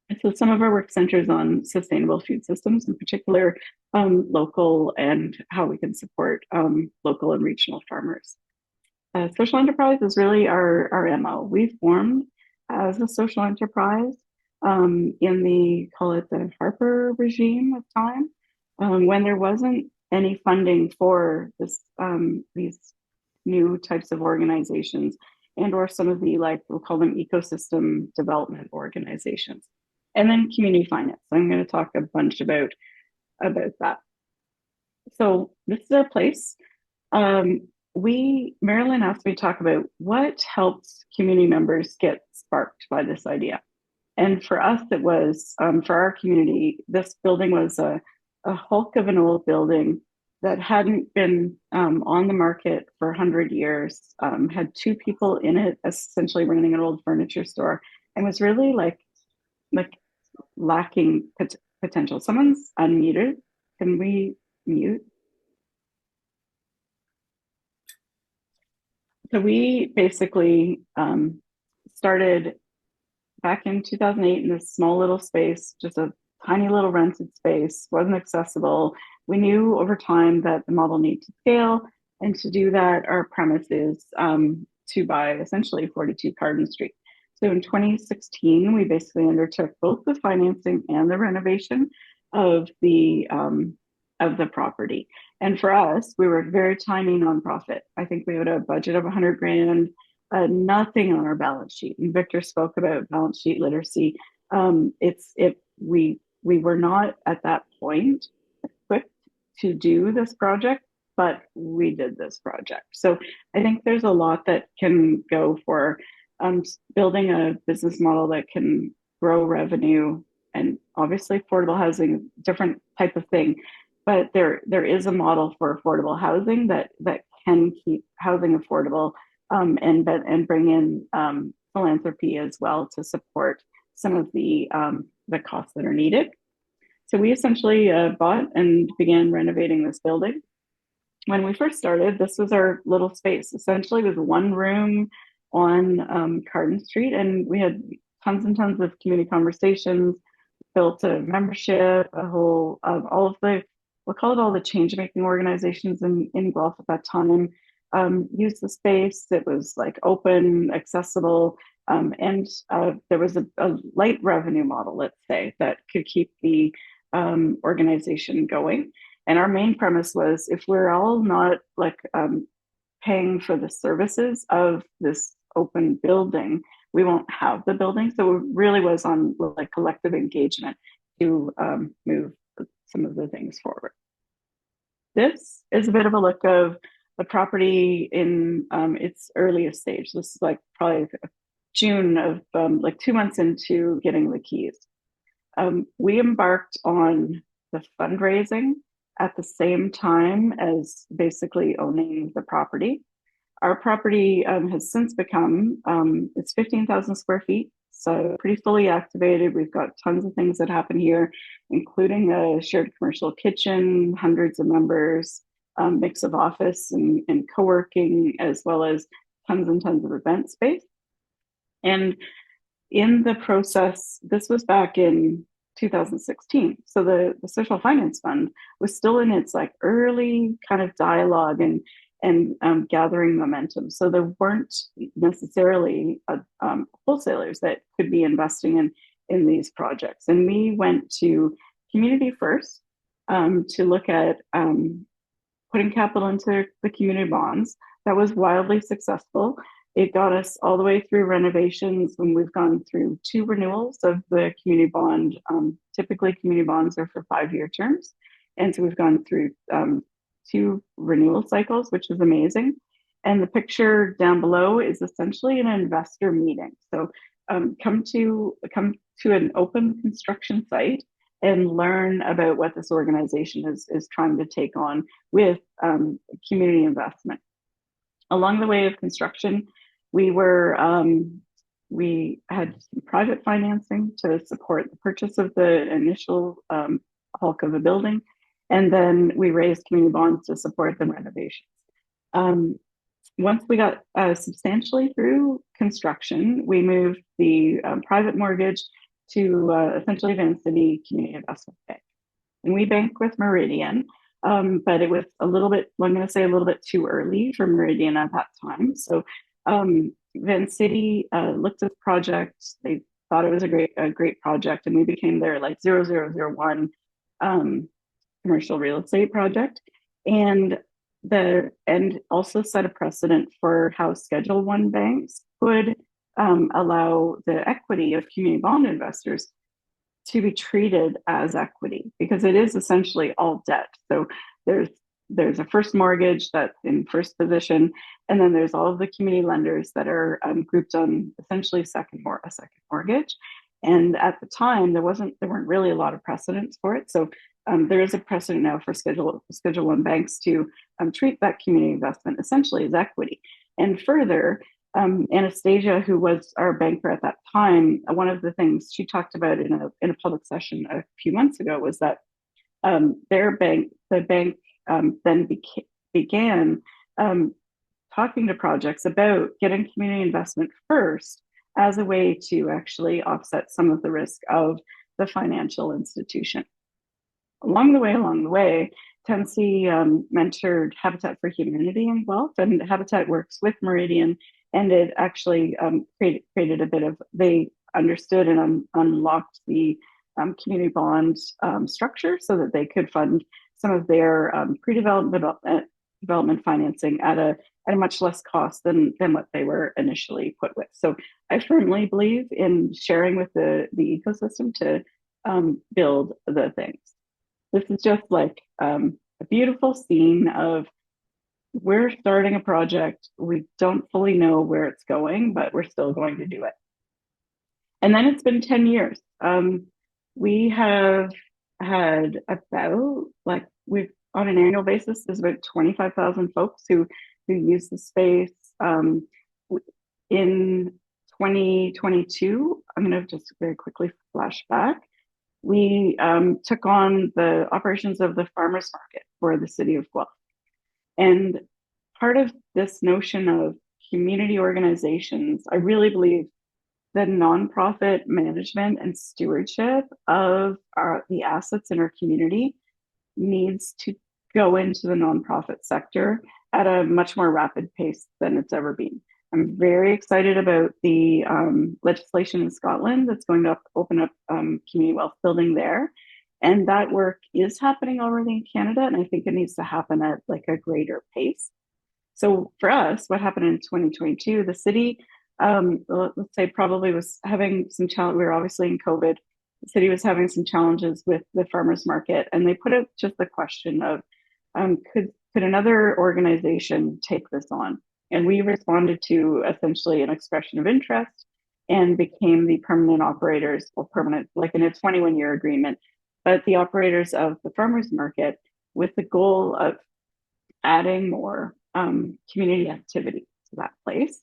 And so some of our work centers on sustainable food systems, in particular local, and how we can support local and regional farmers. Social enterprise is really our MO. We formed as a social enterprise in call it the Harper regime of time, when there wasn't any funding for these new types of organizations, and or some of the, like, we'll call them ecosystem development organizations. And then community finance. So I'm going to talk a bunch about that. So this is our place. Marilyn asked me to talk about what helps community members get sparked by this idea. And for us, it was, for our community, this building was a hulk of an old building that hadn't been on the market for 100 years, had two people in it, essentially running an old furniture store, and was really like lacking potential. Someone's unmuted. Can we mute? So we basically started back in 2008 in this small little space, just a tiny little rented space, wasn't accessible. We knew over time that the model needed to scale, and to do that, our premise is to buy essentially 42 Carden Street. So in 2016, we basically undertook both the financing and the renovation of the property. And for us, we were a very tiny nonprofit. I think we had a budget of 100 grand, nothing on our balance sheet. And Victor spoke about balance sheet literacy. We were not at that point equipped to do this project, but we did this project. So I think there's a lot that can go for building a business model that can grow revenue, and obviously affordable housing, different type of thing. But there is a model for affordable housing that can keep housing affordable, and bring in philanthropy as well to support some of the costs that are needed. So we essentially bought and began renovating this building. When we first started, this was our little space. Essentially, it was one room on Carden Street, and we had tons and tons of community conversations, built a membership, a whole all of the, we'll call it all the change-making organizations in Guelph at that time used the space. It was like open, accessible, and there was a light revenue model, let's say, that could keep the organization going. And our main premise was, if we're all not like paying for the services of this open building, we won't have the building. So it really was on like collective engagement to move some of the things forward. This is a bit of a look of the property in its earliest stage. This is like probably June of like 2 months into getting the keys. We embarked on the fundraising at the same time as basically owning the property. Our property has since become, it's 15,000 square feet, so pretty fully activated. We've got tons of things that happen here, including a shared commercial kitchen, hundreds of members, mix of office and co-working, as well as tons and tons of event space. And in the process, this was back in 2016. So the Social Finance Fund was still in its like early kind of dialogue and gathering momentum. So there weren't necessarily wholesalers that could be investing in these projects. And we went to Community First to look at putting capital into the community bonds. That was wildly successful. It got us all the way through renovations, when we've gone through 2 renewals of the community bond. Typically, community bonds are for 5-year terms. And so we've gone through 2 renewal cycles, which is amazing. And the picture down below is essentially an investor meeting. So come to an open construction site and learn about what this organization is trying to take on with community investment. Along the way of construction, we had some private financing to support the purchase of the initial hulk of the building, and then we raised community bonds to support the renovations. Once we got substantially through construction, we moved the private mortgage to essentially Vancity Community Investment Bank. And we bank with Meridian, but it was a little bit, I'm going to say a little bit too early for Meridian at that time. So Vancity looked at the project. They thought it was a great project, and we became their like 0001 commercial real estate project, and also set a precedent for how Schedule 1 banks could allow the equity of community bond investors to be treated as equity, because it is essentially all debt. So there's a first mortgage that's in first position, and then there's all of the community lenders that are grouped on essentially a second mortgage. And at the time, there weren't really a lot of precedents for it. So there is a precedent now for Schedule 1 banks to treat that community investment essentially as equity. And further, Anastasia, who was our banker at that time, one of the things she talked about in a public session a few months ago was that the bank then began talking to projects about getting community investment first as a way to actually offset some of the risk of the financial institution. Along the way, Tennessee mentored Habitat for Humanity and Wealth, and Habitat works with Meridian, and it actually created a bit of, they understood and unlocked the community bond structure so that they could fund some of their development financing at a much less cost than what they were initially put with. So I firmly believe in sharing with the ecosystem to build the things. This is just like a beautiful scene of, we're starting a project. We don't fully know where it's going, but we're still going to do it. And then it's been 10 years. We have had about, like, we've on an annual basis, there's about 25,000 folks who use the space. In 2022, I'm going to just very quickly flash back. We took on the operations of the farmers market for the city of Guelph. And part of this notion of community organizations, I really believe the nonprofit management and stewardship of the assets in our community needs to go into the nonprofit sector at a much more rapid pace than it's ever been. I'm very excited about the legislation in Scotland that's going to open up community wealth building there. And that work is happening already in Canada, and I think it needs to happen at like a greater pace. So for us, what happened in 2022, the city, let's say, probably was having some challenge. We were obviously in COVID. The city was having some challenges with the farmers market, and they put out just the question of, could another organization take this on? And we responded to essentially an expression of interest and became the permanent operators, or permanent, like in a 21-year agreement, but the operators of the farmers market, with the goal of adding more community activity to that place.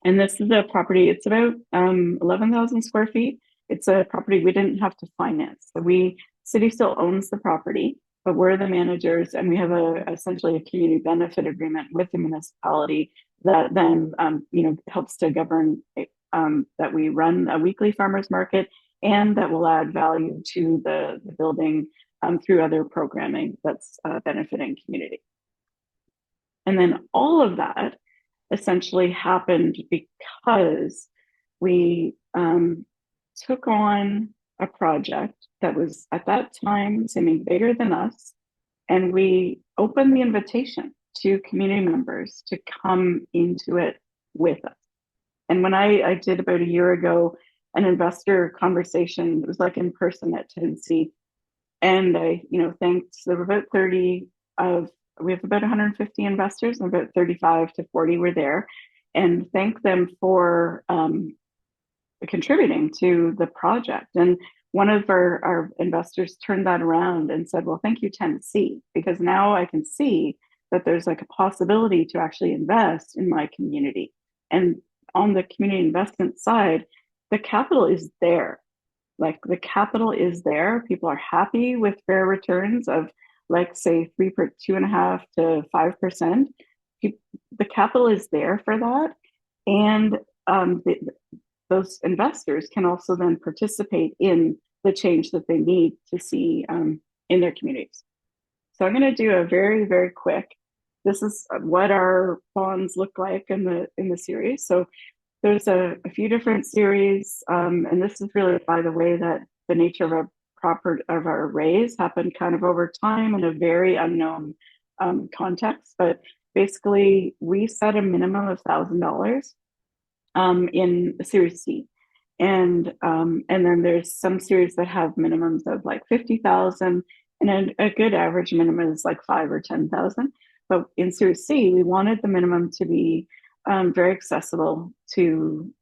And this is a property, it's about 11,000 square feet. It's a property we didn't have to finance. So city still owns the property, but we're the managers, and we have essentially a community benefit agreement with the municipality that then helps to govern that we run a weekly farmers market, and that will add value to the building through other programming that's benefiting community. And then all of that essentially happened because we took on a project that was at that time seeming bigger than us, and we opened the invitation to community members to come into it with us. And when I did about a year ago an investor conversation, it was like in person at Tennessee, and I thanked, there were about 30 of, we have about 150 investors, and about 35 to 40 were there, and thank them for contributing to the project. And one of our investors turned that around and said, well, thank you, Tennessee, because now I can see that there's like a possibility to actually invest in my community. And on the community investment side, the capital is there. Like, the capital is there. People are happy with fair returns of, like, say, 2.5% to 5%. The capital is there for that. And those investors can also then participate in the change that they need to see in their communities. So I'm going to do a very, very quick, this is what our bonds look like in the series. So there's a few different series, and this is really by the way that the nature of our raise happened kind of over time in a very unknown context. But basically, we set a minimum of $1,000 in Series C, and then there's some series that have minimums of like 50,000, and a good average minimum is like 5 or 10,000. But in Series C, we wanted the minimum to be very accessible to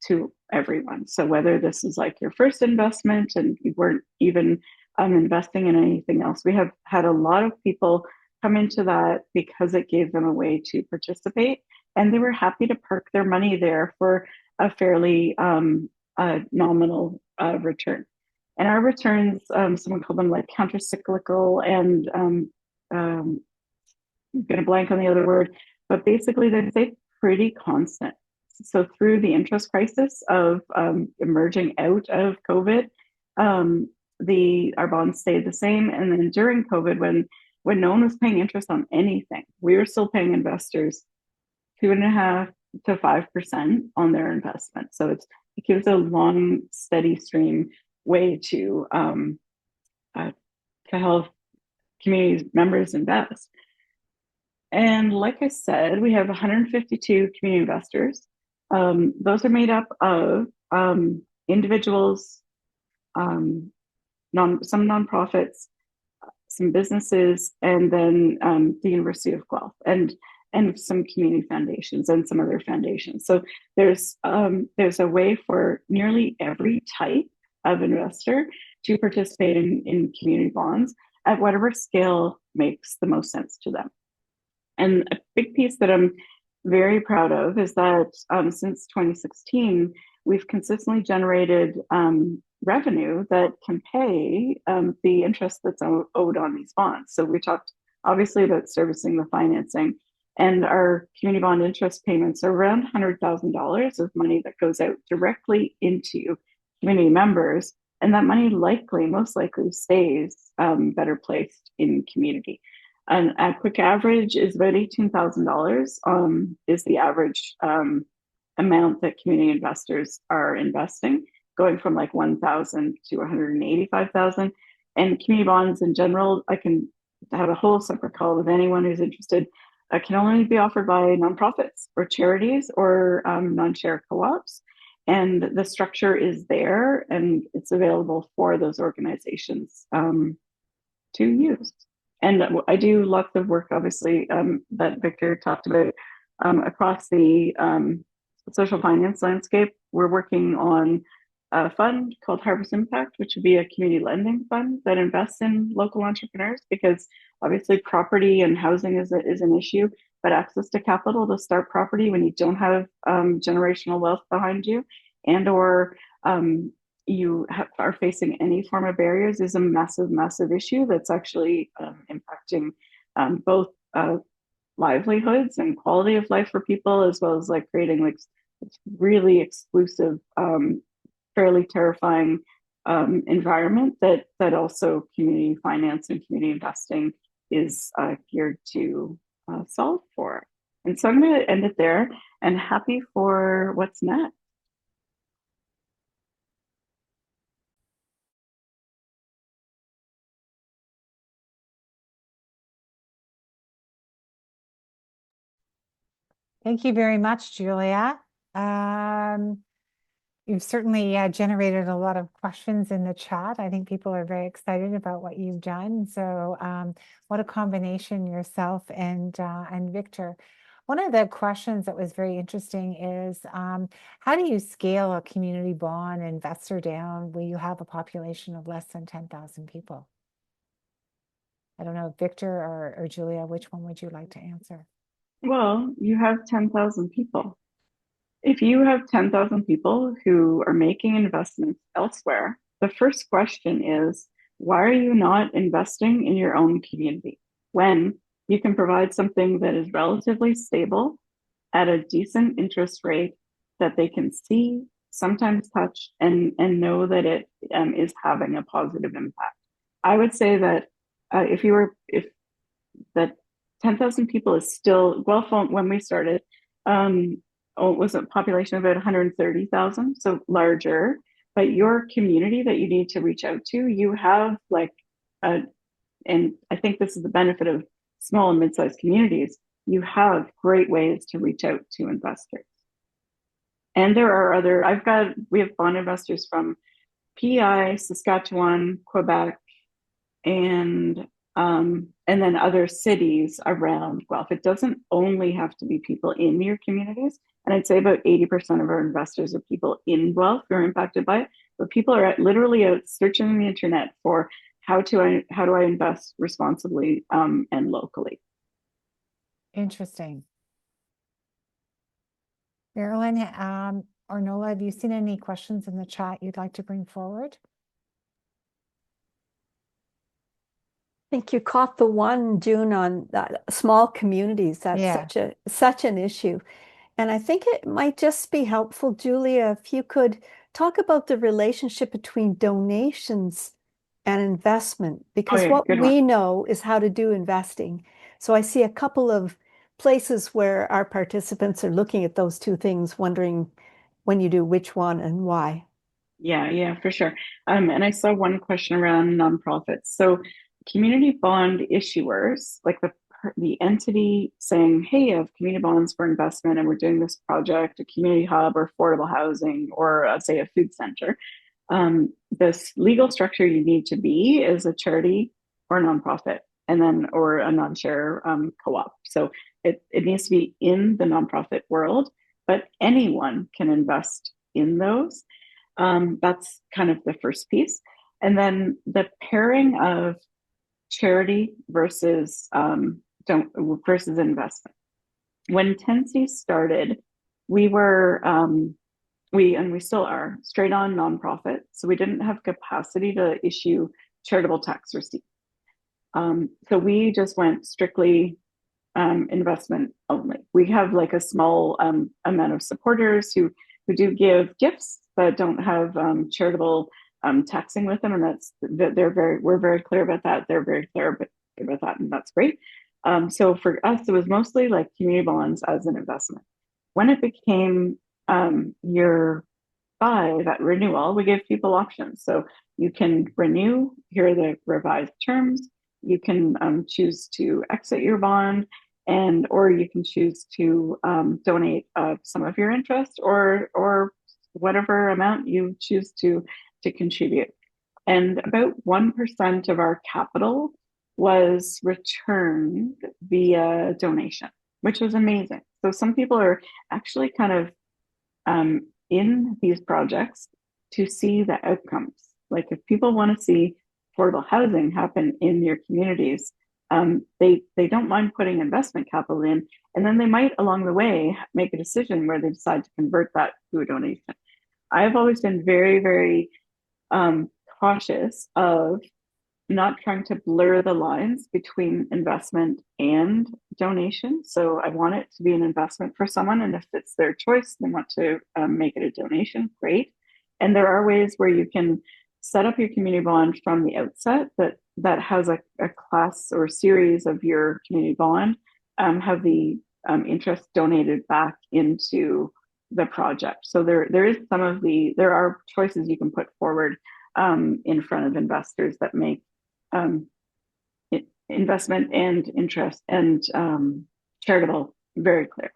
everyone. So whether this is like your first investment and you weren't even investing in anything else, we have had a lot of people come into that because it gave them a way to participate, and they were happy to park their money there for a fairly nominal return. And our returns, someone called them like counter-cyclical, and I'm going to blank on the other word, but basically they stay pretty constant. So through the interest crisis of emerging out of COVID, our bonds stayed the same. And then during COVID, when no one was paying interest on anything, we were still paying investors 2.5% to 5% on their investment. So it gives a long, steady stream way to help community members invest. And like I said, we have 152 community investors. Those are made up of individuals, some nonprofits, some businesses, and then the University of Guelph, and some community foundations and some other foundations. So there's a way for nearly every type of investor to participate in community bonds at whatever scale makes the most sense to them. And a big piece that I'm very proud of is that since 2016, we've consistently generated revenue that can pay the interest that's owed on these bonds. So we talked obviously about servicing the financing, and our community bond interest payments are around $100,000 of money that goes out directly into community members. And that money most likely stays better placed in community. And a quick average is about $18,000 is the average amount that community investors are investing, going from like 1,000 to 185,000. And community bonds in general, I can have a whole separate call with anyone who's interested. Can only be offered by nonprofits or charities or non-share co-ops. And the structure is there and it's available for those organizations to use. And I do lots of work, obviously, that Victor talked about across the social finance landscape. We're working on a fund called Harvest Impact, which would be a community lending fund that invests in local entrepreneurs, because obviously property and housing is an issue, but access to capital to start property when you don't have generational wealth behind you, and or you are facing any form of barriers, is a massive issue that's actually impacting both livelihoods and quality of life for people, as well as like creating like really exclusive, fairly terrifying environment that also community finance and community investing is geared to solve for. And so I'm going to end it there, and happy for what's next. Thank you very much, Julia. You've certainly generated a lot of questions in the chat. I think people are very excited about what you've done. So what a combination, yourself and Victor. One of the questions that was very interesting is how do you scale a community bond investor down when you have a population of less than 10,000 people? I don't know, Victor or Julia, which one would you like to answer? Well, you have 10,000 people. If you have 10,000 people who are making investments elsewhere, the first question is, why are you not investing in your own community when you can provide something that is relatively stable at a decent interest rate that they can see, sometimes touch, and know that it is having a positive impact? I would say that if that 10,000 people is still, Guelph, when we started, was a population of about 130,000, so larger, but your community that you need to reach out to, you have like, and I think this is the benefit of small and mid-sized communities, you have great ways to reach out to investors. And there are we have bond investors from PEI, Saskatchewan, Quebec, and then other cities around Guelph. It doesn't only have to be people in your communities. And I'd say about 80% of our investors are people in Guelph who are impacted by it. But people are literally out searching on the internet for how do I invest responsibly and locally. Interesting. Marilyn or Nola, have you seen any questions in the chat you'd like to bring forward? I think you caught the one, June, on that small communities. That's such an issue. And I think it might just be helpful, Julia, if you could talk about the relationship between donations and investment, Oh because yeah, what good one. we know is how to do investing. So I see a couple of places where our participants are looking at those two things, wondering when you do which one and why. Yeah, for sure. And I saw one question around nonprofits. So community bond issuers, like the entity saying, "Hey, I have community bonds for investment, and we're doing this project, a community hub, or affordable housing, or say a food center." This legal structure you need to be is a charity or a nonprofit, and then or a non-share co-op. So it needs to be in the nonprofit world, but anyone can invest in those. That's kind of the first piece. And then the pairing of charity versus investment. When Tensi started, we were we still are straight on nonprofit, so we didn't have capacity to issue charitable tax receipts. So we just went strictly investment only. We have like a small amount of supporters who do give gifts but don't have charitable taxing with them, and we're very clear about that. They're very clear about that, and that's great. So for us, it was mostly like community bonds as an investment. When it became year 5 at renewal, we gave people options. So you can renew. Here are the revised terms. You can choose to exit your bond, or you can choose to donate some of your interest, or whatever amount you choose to contribute. And about 1% of our capital was returned via donation, which was amazing. So some people are actually kind of in these projects to see the outcomes. Like if people want to see affordable housing happen in your communities, they don't mind putting investment capital in, and then they might along the way make a decision where they decide to convert that to a donation. I've always been very, very cautious of not trying to blur the lines between investment and donation. So I want it to be an investment for someone, and if it's their choice, they want to make it a donation, great. And there are ways where you can set up your community bond from the outset that has a class or series of your community bond, have the interest donated back into the project. So there are choices you can put forward in front of investors that make um, investment and interest and charitable very clear.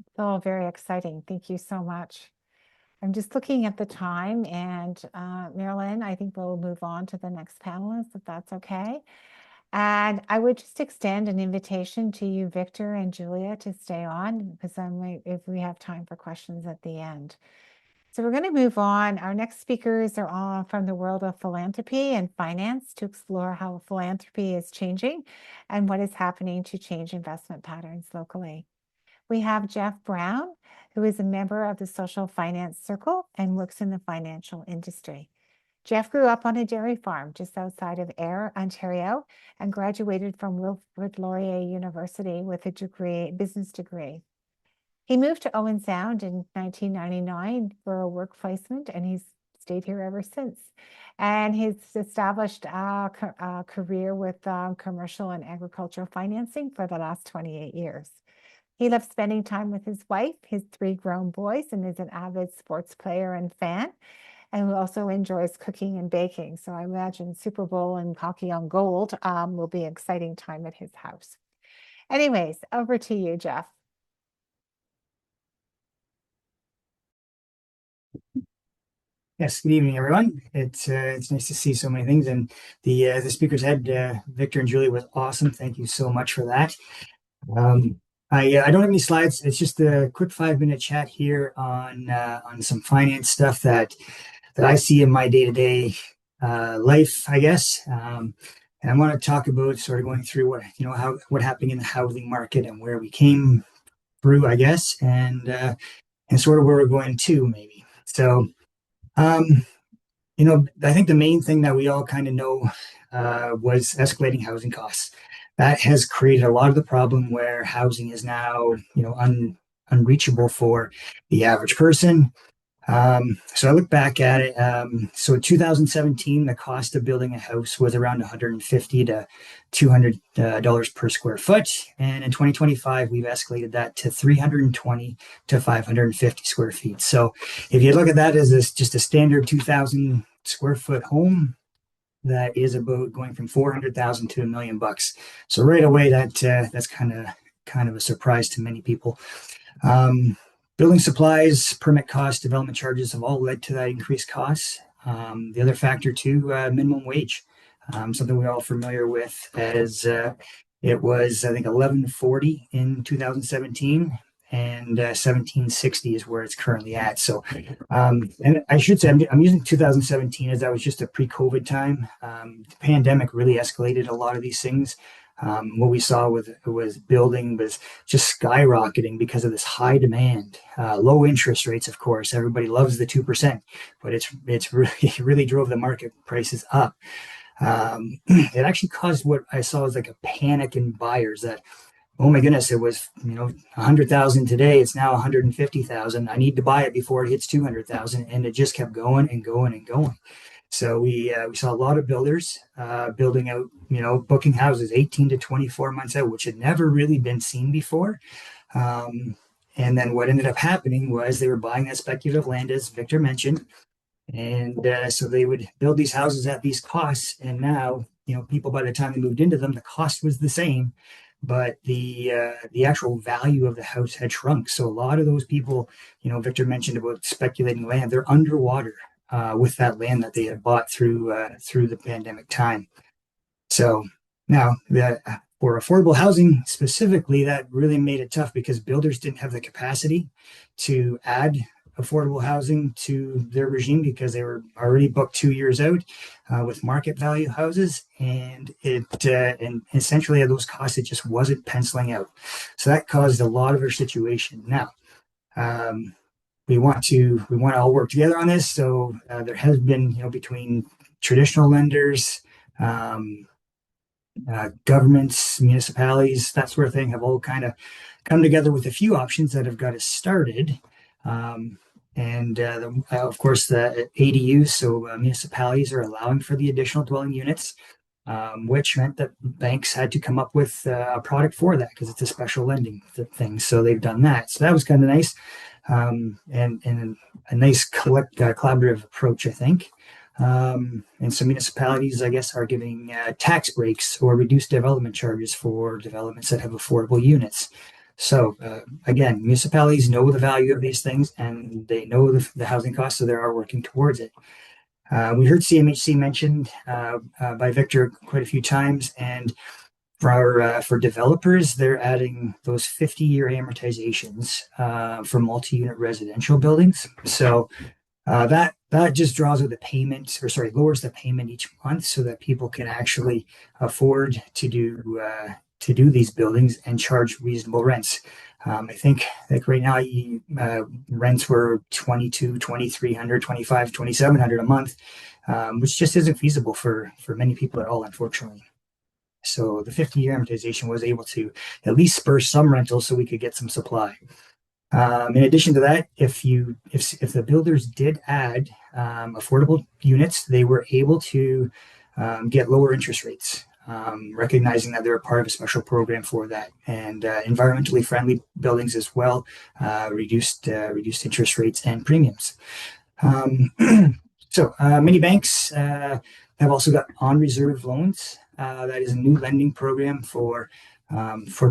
It's all very exciting. Thank you so much. I'm just looking at the time, and Marilyn, I think we'll move on to the next panelist, if that's okay. And I would just extend an invitation to you, Victor and Julia, to stay on, because if we have time for questions at the end. So we're going to move on. Our next speakers are all from the world of philanthropy and finance to explore how philanthropy is changing and what is happening to change investment patterns locally. We have Jeff Brown, who is a member of the Social Finance Circle and works in the financial industry. Jeff grew up on a dairy farm just outside of Ayr, Ontario, and graduated from Wilfrid Laurier University with a business degree. He moved to Owen Sound in 1999 for a work placement, and he's stayed here ever since. And he's established a career with commercial and agricultural financing for the last 28 years. He loves spending time with his wife, his 3 grown boys, and is an avid sports player and fan, and also enjoys cooking and baking. So I imagine Super Bowl and hockey on gold will be an exciting time at his house. Anyways, over to you, Jeff. Yes, good evening, everyone. It's nice to see so many things, and the speakers had Victor and Julie was awesome. Thank you so much for that. I don't have any slides. It's just a quick 5-minute chat here on some finance stuff that I see in my day-to-day life, I guess. And I want to talk about sort of going through what happening in the housing market and where we came through, I guess, and sort of where we're going to maybe. So. I think the main thing that we all kind of know was escalating housing costs. that has created a lot of the problem where housing is now, unreachable for the average person. So I look back at it. So in 2017, the cost of building a house was around 150 to $200 per square foot, and in 2025, we've escalated that to 320 to 550 square feet. So if you look at that as just a standard 2,000 square foot home, that is about going from 400,000 to $1 million. So right away, that's kind of a surprise to many people. Um, Building supplies, permit costs, development charges have all led to that increased costs. The other factor too, minimum wage, something we're all familiar with, as it was, I think, 1140 in 2017, and 1760 is where it's currently at. So, and I should say I'm using 2017 as that was just a pre-COVID time. The pandemic really escalated a lot of these things. What we saw was building was just skyrocketing because of this high demand, low interest rates. Of course, everybody loves the 2%, but it's really really drove the market prices up. It actually caused what I saw as like a panic in buyers that, oh my goodness, it was 100,000 today, it's now 150,000. I need to buy it before it hits 200,000, and it just kept going and going and going. So we saw a lot of builders building out, booking houses 18 to 24 months out, which had never really been seen before. And then what ended up happening was they were buying that speculative land, as Victor mentioned, and so they would build these houses at these costs. And now, people, by the time they moved into them, the cost was the same, but the actual value of the house had shrunk. So a lot of those people, Victor mentioned about speculating land, they're underwater with that land that they had bought through the pandemic time. So now for affordable housing specifically, that really made it tough because builders didn't have the capacity to add affordable housing to their regime because they were already booked 2 years out with market value houses, and and essentially at those costs it just wasn't penciling out. So that caused a lot of our situation. Now, we want to all work together on this. So there has been, between traditional lenders, governments, municipalities, that sort of thing, have all kind of come together with a few options that have got us started. Of course, the ADUs, so municipalities are allowing for the additional dwelling units, which meant that banks had to come up with a product for that because it's a special lending thing. So they've done that. So that was kind of nice, and a nice collaborative approach, I think. And some municipalities, I guess, are giving tax breaks or reduced development charges for developments that have affordable units. So again, municipalities know the value of these things and they know the housing costs, so they are working towards it. We heard CMHC mentioned by Victor quite a few times, and for developers, they're adding those 50-year amortizations for multi-unit residential buildings. So that just draws out the payment, or sorry, lowers the payment each month, so that people can actually afford to do these buildings and charge reasonable rents. I think like right now, rents were $2,200, $2,300, $2,500, $2,700 a month, which just isn't feasible for many people at all, unfortunately. So the 50-year amortization was able to at least spur some rentals so we could get some supply. In addition to that, if the builders did add affordable units, they were able to get lower interest rates, recognizing that they're a part of a special program for that, and environmentally friendly buildings as well, reduced interest rates and premiums. So many banks have also got on-reserve loans. That is a new lending program for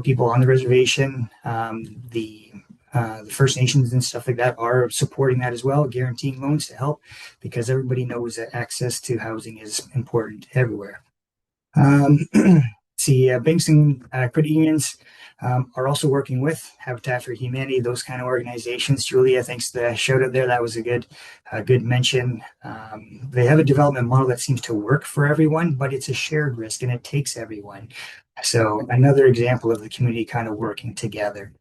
people on the reservation. The First Nations and stuff like that are supporting that as well, guaranteeing loans to help, because everybody knows that access to housing is important everywhere. Banks and credit unions are also working with Habitat for Humanity, those kind of organizations. Julia, thanks for the shout out there. That was a good mention. They have a development model that seems to work for everyone, but it's a shared risk and it takes everyone. So another example of the community kind of working together.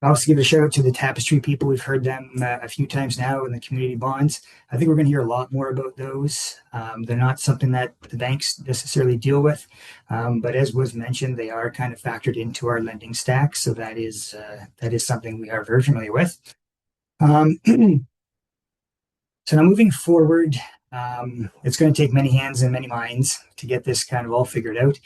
I'll also give a shout out to the Tapestry people. We've heard them a few times now in the community bonds. I think we're going to hear a lot more about those. They're not something that the banks necessarily deal with, but as was mentioned, they are kind of factored into our lending stack. So that is something we are very familiar with. Um, so now moving forward, it's going to take many hands and many minds to get this kind of all figured out.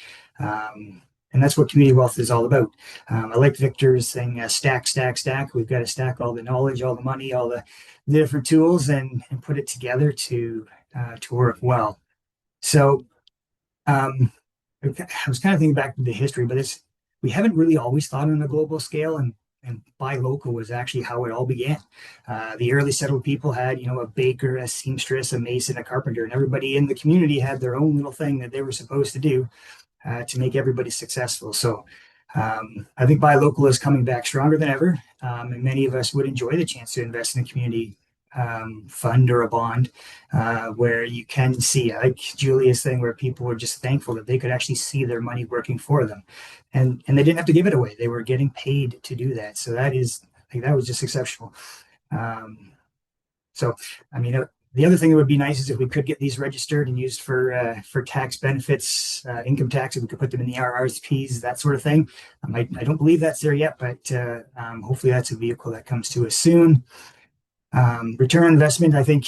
And that's what community wealth is all about. I like Victor's thing, stack, stack, stack. We've got to stack all the knowledge, all the money, all the different tools, and put it together to work well. So I was kind of thinking back to the history, but we haven't really always thought on a global scale, and buy local was actually how it all began. The early settled people had, a baker, a seamstress, a mason, a carpenter, and everybody in the community had their own little thing that they were supposed to do to make everybody successful. So I think buy local is coming back stronger than ever, and many of us would enjoy the chance to invest in a community fund or a bond where you can see, like Julia's thing, where people were just thankful that they could actually see their money working for them, and they didn't have to give it away. They were getting paid to do that. So I think that was just exceptional. So, I mean, the other thing that would be nice is if we could get these registered and used for tax benefits, income tax, if we could put them in the RRSPs, that sort of thing. I don't believe that's there yet, but hopefully that's a vehicle that comes to us soon. Return on investment, I think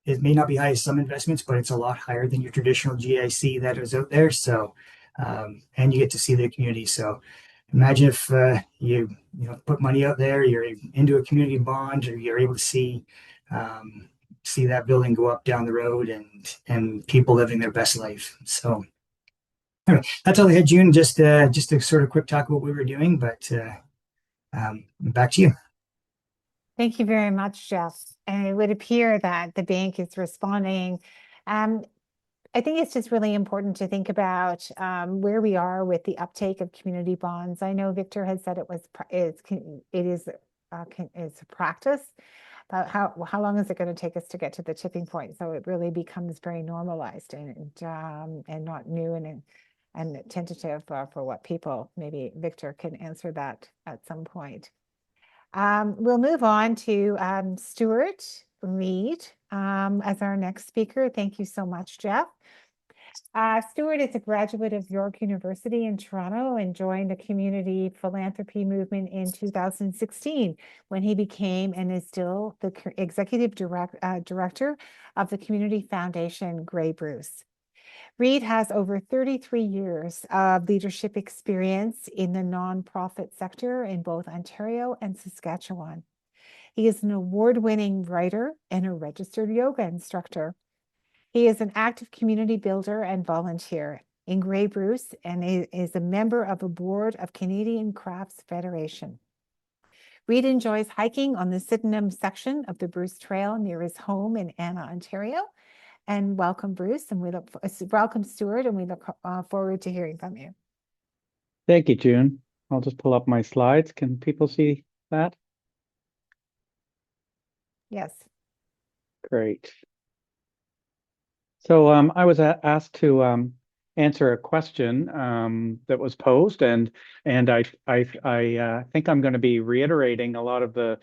it may not be high as some investments, but it's a lot higher than your traditional GIC that is out there. So, and you get to see the community. So, imagine if you put money out there, you're into a community bond, or you're able to see that building go up down the road, and people living their best life. So, anyway, that's all I had, June. Just a sort of quick talk about what we were doing, but back to you. Thank you very much, Jeff. And it would appear that the bank is responding. I think it's just really important to think about where we are with the uptake of community bonds. I know Victor had said it is a practice, but how long is it going to take us to get to the tipping point? So it really becomes very normalized and not new and tentative for what people. Maybe Victor can answer that at some point. We'll move on to Stuart Reed as our next speaker. Thank you so much, Jeff. Stuart is a graduate of York University in Toronto and joined the community philanthropy movement in 2016 when he became and is still the executive director of the community foundation Grey Bruce. Reed has over 33 years of leadership experience in the nonprofit sector in both Ontario and Saskatchewan. He is an award-winning writer and a registered yoga instructor. He is an active community builder and volunteer in Grey Bruce and is a member of a board of Canadian Crafts Federation. Reed enjoys hiking on the Sydenham section of the Bruce Trail near his home in Anna, Ontario. And welcome, Bruce, and welcome, Stuart, and we look forward to hearing from you. Thank you, June. I'll just pull up my slides. Can people see that? Yes. Great. So I was asked to answer a question that was posed, and I think I'm going to be reiterating a lot of the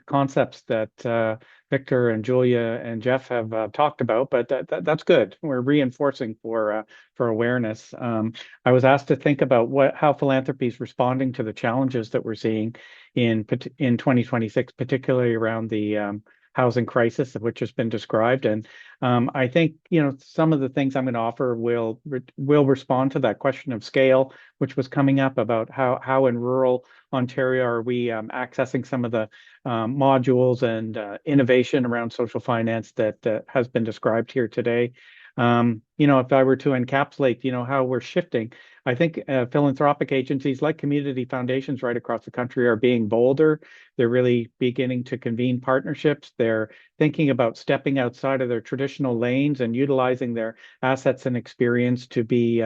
concepts that Victor and Julia and Jeff have talked about, but that's good. We're reinforcing for awareness. I was asked to think about how philanthropy is responding to the challenges that we're seeing in 2026, particularly around the housing crisis, which has been described. And I think some of the things I'm going to offer will respond to that question of scale, which was coming up about how in rural Ontario are we accessing some of the modules and innovation around social finance that has been described here today. If I were to encapsulate, how we're shifting, I think philanthropic agencies like community foundations right across the country are being bolder. They're really beginning to convene partnerships. They're thinking about stepping outside of their traditional lanes and utilizing their assets and experience to be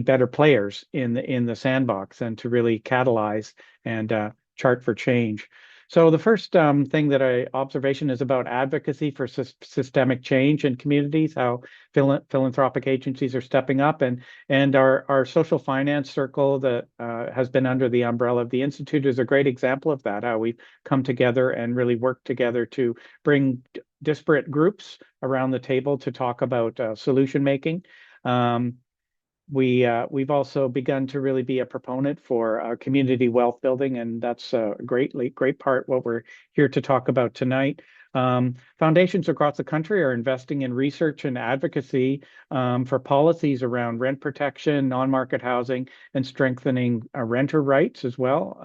better players in the sandbox and to really catalyze and chart for change. So the first thing that observation is about advocacy for systemic change in communities, how philanthropic agencies are stepping up, and our social finance circle that has been under the umbrella of the Institute is a great example of that, how we've come together and really worked together to bring disparate groups around the table to talk about solution making. We've also begun to really be a proponent for community wealth building, and that's a great part what we're here to talk about tonight. Foundations across the country are investing in research and advocacy for policies around rent protection, non-market housing, and strengthening renter rights as well.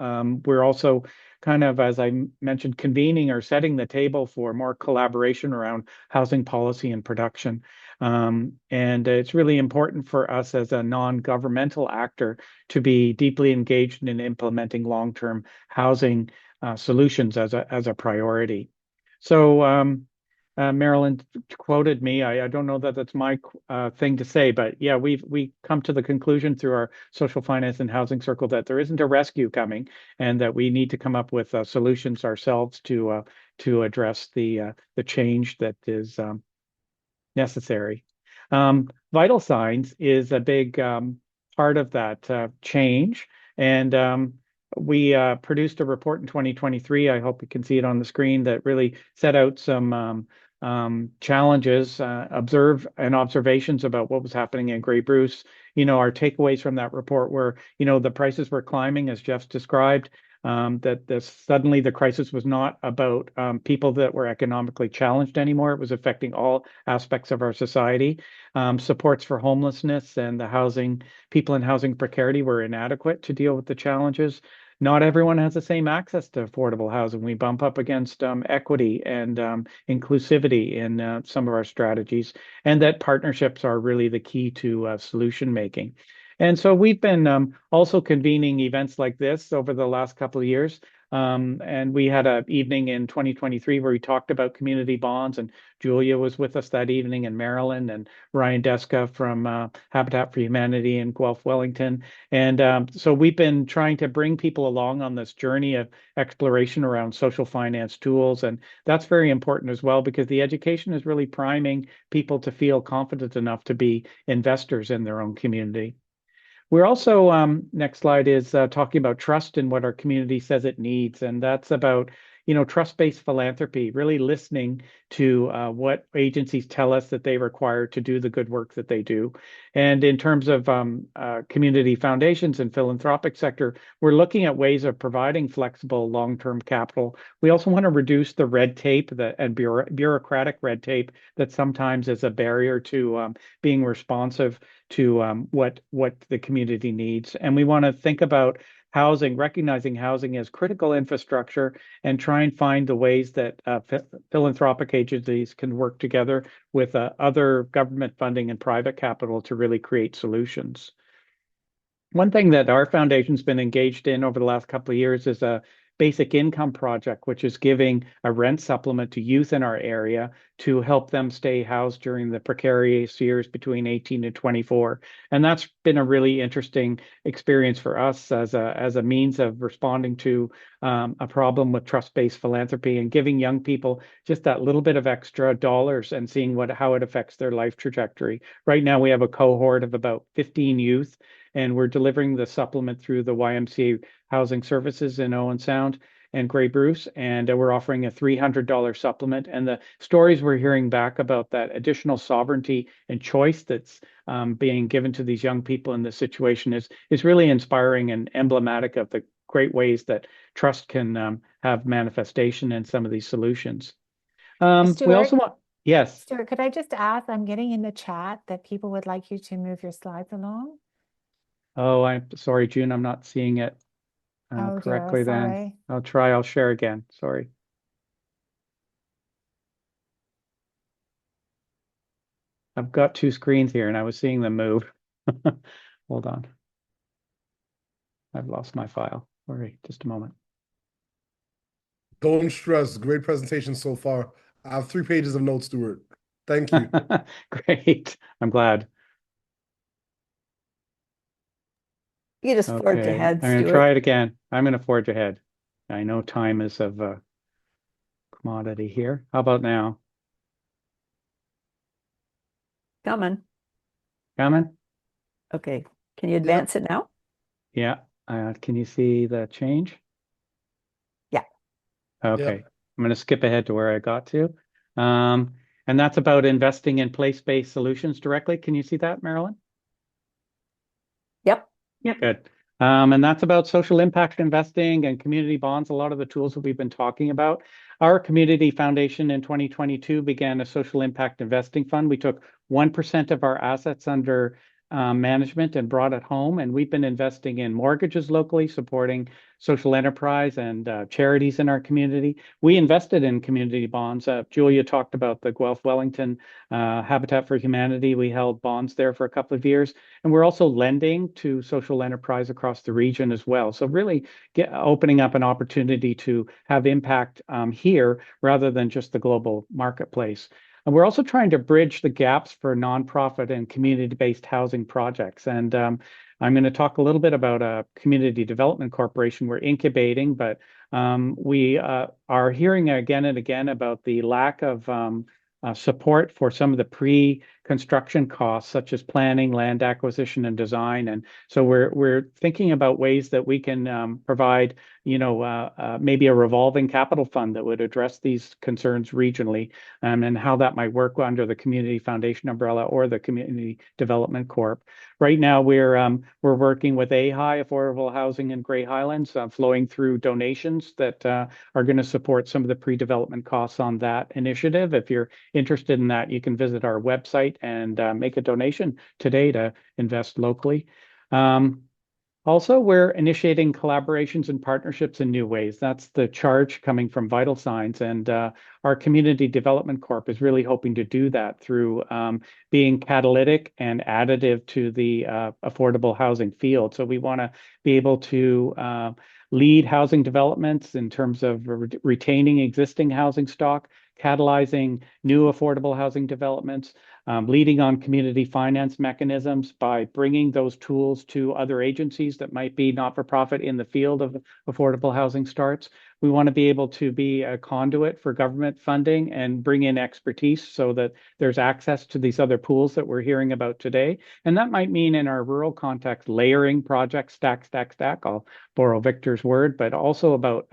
We're also kind of, as I mentioned, convening or setting the table for more collaboration around housing policy and production. And it's really important for us as a non-governmental actor to be deeply engaged in implementing long-term housing solutions as a priority. So Marilyn quoted me. I don't know that that's my thing to say, but yeah, we come to the conclusion through our social finance and housing circle that there isn't a rescue coming, and that we need to come up with solutions ourselves to address the change that is necessary. Vital signs is a big part of that change, and we produced a report in 2023. I hope you can see it on the screen, that really set out some challenges, observations about what was happening in Grey Bruce. Our takeaways from that report were, the prices were climbing, as Jeff described. That suddenly the crisis was not about people that were economically challenged anymore. It was affecting all aspects of our society. Supports for homelessness and people in housing precarity were inadequate to deal with the challenges. Not everyone has the same access to affordable housing. We bump up against equity and inclusivity in some of our strategies, and that partnerships are really the key to solution making. And so we've been also convening events like this over the last couple of years. And we had an evening in 2023 where we talked about community bonds, and Julia was with us that evening, in Maryland, and Ryan Deska from Habitat for Humanity in Guelph, Wellington. And so we've been trying to bring people along on this journey of exploration around social finance tools. And that's very important as well, because the education is really priming people to feel confident enough to be investors in their own community. We're also, next slide is talking about trust and what our community says it needs. And that's about, trust-based philanthropy, really listening to what agencies tell us that they require to do the good work that they do. And in terms of community foundations and philanthropic sector, we're looking at ways of providing flexible long-term capital. We also want to reduce the red tape and bureaucratic red tape that sometimes is a barrier to being responsive to what the community needs. And we want to think about housing, recognizing housing as critical infrastructure, and try and find the ways that philanthropic agencies can work together with other government funding and private capital to really create solutions. One thing that our foundation's been engaged in over the last couple of years is a basic income project, which is giving a rent supplement to youth in our area to help them stay housed during the precarious years between 18 and 24. And that's been a really interesting experience for us as a means of responding to a problem with trust-based philanthropy, and giving young people just that little bit of extra dollars and seeing how it affects their life trajectory. Right now, we have a cohort of about 15 youth, and we're delivering the supplement through the YMCA Housing Services in Owen Sound and Grey Bruce, and we're offering a $300 supplement. And the stories we're hearing back about that additional sovereignty and choice that's being given to these young people in this situation is really inspiring and emblematic of the great ways that trust can have manifestation in some of these solutions. We also want, yes. Stuart, could I just ask, I'm getting in the chat that people would like you to move your slides along. Oh, I'm sorry, June, I'm not seeing it correctly dear, then. I'll share again. Sorry. I've got two screens here and I was seeing them move. Hold on. I've lost my file. Sorry, just a moment. Don't stress. Great presentation so far. I have 3 pages of notes, Stuart. Thank you. Great. I'm glad. You just forge Okay, ahead, I'm going to Stuart. try it again. I'm going to forge ahead. I know time is of a commodity here. How about now? Coming. Coming? Okay. Can you advance it now? Yeah. Can you see the change? Yeah. Okay. Yep. I'm going to skip ahead to where I got to. And that's about investing in place-based solutions directly. Can you see that, Marilyn? Yep. Yep. Good. And that's about social impact investing and community bonds, a lot of the tools that we've been talking about. Our community foundation in 2022 began a social impact investing fund. We took 1% of our assets under management and brought it home. And we've been investing in mortgages locally, supporting social enterprise and charities in our community. We invested in community bonds. Julia talked about the Guelph Wellington Habitat for Humanity. We held bonds there for a couple of years. And we're also lending to social enterprise across the region as well. So really opening up an opportunity to have impact here rather than just the global marketplace. And we're also trying to bridge the gaps for nonprofit and community-based housing projects. And I'm going to talk a little bit about a community development corporation we're incubating, but we are hearing again and again about the lack of support for some of the pre-construction costs, such as planning, land acquisition, and design. And so we're thinking about ways that we can provide, maybe a revolving capital fund that would address these concerns regionally, and how that might work under the Community Foundation umbrella or the Community Development Corp. Right now, we're working with AHI, Affordable Housing in Grey Highlands, flowing through donations that are going to support some of the pre-development costs on that initiative. If you're interested in that, you can visit our website and make a donation today to invest locally. Also, we're initiating collaborations and partnerships in new ways. That's the charge coming from Vital Signs. And our Community Development Corp is really hoping to do that through being catalytic and additive to the affordable housing field. So we want to be able to lead housing developments in terms of retaining existing housing stock, catalyzing new affordable housing developments, leading on community finance mechanisms by bringing those tools to other agencies that might be not-for-profit in the field of affordable housing starts. We want to be able to be a conduit for government funding and bring in expertise so that there's access to these other pools that we're hearing about today. And that might mean in our rural context, layering projects, stack, stack, stack. I'll borrow Victor's word, but also about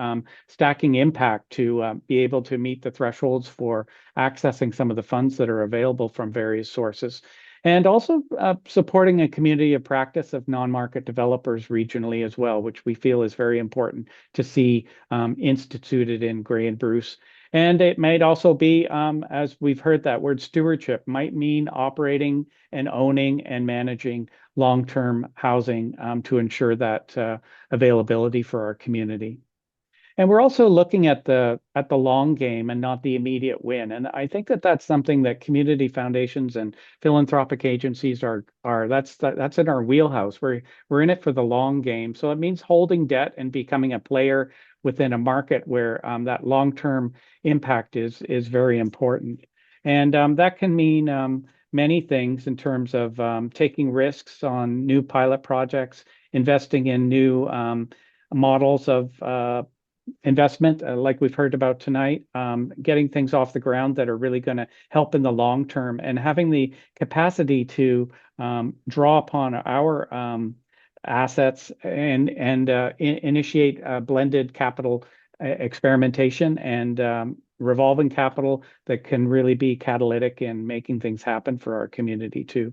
stacking impact to be able to meet the thresholds for accessing some of the funds that are available from various sources. And also supporting a community of practice of non-market developers regionally as well, which we feel is very important to see instituted in Grey and Bruce. And it might also be, as we've heard that word stewardship, might mean operating and owning and managing long-term housing to ensure that availability for our community. And we're also looking at the long game and not the immediate win. And I think that that's something that community foundations and philanthropic agencies are that's in our wheelhouse. We're in it for the long game. So it means holding debt and becoming a player within a market where that long-term impact is very important. And that can mean many things in terms of taking risks on new pilot projects, investing in new models of investment, like we've heard about tonight, getting things off the ground that are really going to help in the long term, and having the capacity to draw upon our assets and initiate blended capital experimentation and revolving capital that can really be catalytic in making things happen for our community too.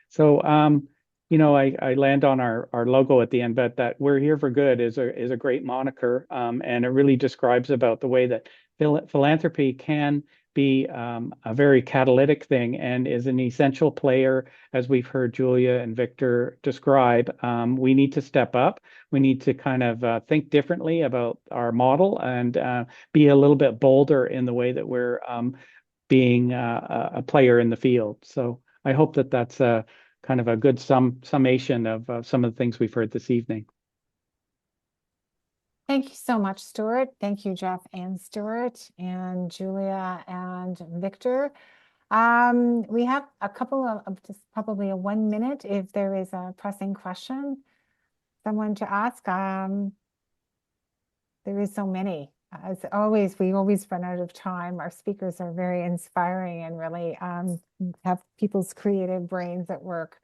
So I land on our logo at the end, but that we're here for good is a great moniker, and it really describes about the way that philanthropy can be a very catalytic thing and is an essential player, as we've heard Julia and Victor describe. We need to step up. We need to kind of think differently about our model and be a little bit bolder in the way that we're being a player in the field. So I hope that that's kind of a good summation of some of the things we've heard this evening. Thank you so much, Stuart. Thank you, Jeff and Stuart and Julia and Victor. We have a couple of just probably a 1 minute if there is a pressing question, someone to ask. There is so many. As always, we always run out of time. Our speakers are very inspiring and really have people's creative brains at work.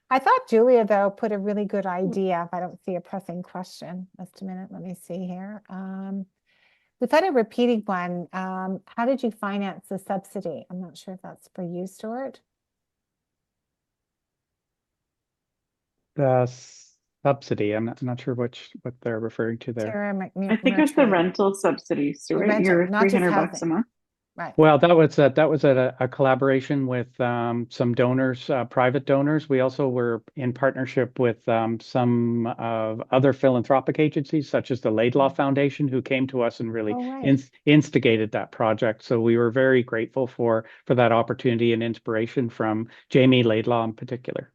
I thought Julia, though, put a really good idea. If I don't see a pressing question, just a minute, let me see here. We've had a repeating one. How did you finance the subsidy? I'm not sure if that's for you, Stuart. The subsidy, I'm not sure what they're referring to there. Tara I think it's the rental subsidy, Stuart. rental, You're not just $300 a housing. month. Right. Well, that was a collaboration with some donors, private donors. We also were in partnership with some other philanthropic agencies, such as the Laidlaw Foundation, who came to us and really Oh, right. instigated that project. So we were very grateful for that opportunity and inspiration from Jamie Laidlaw in particular.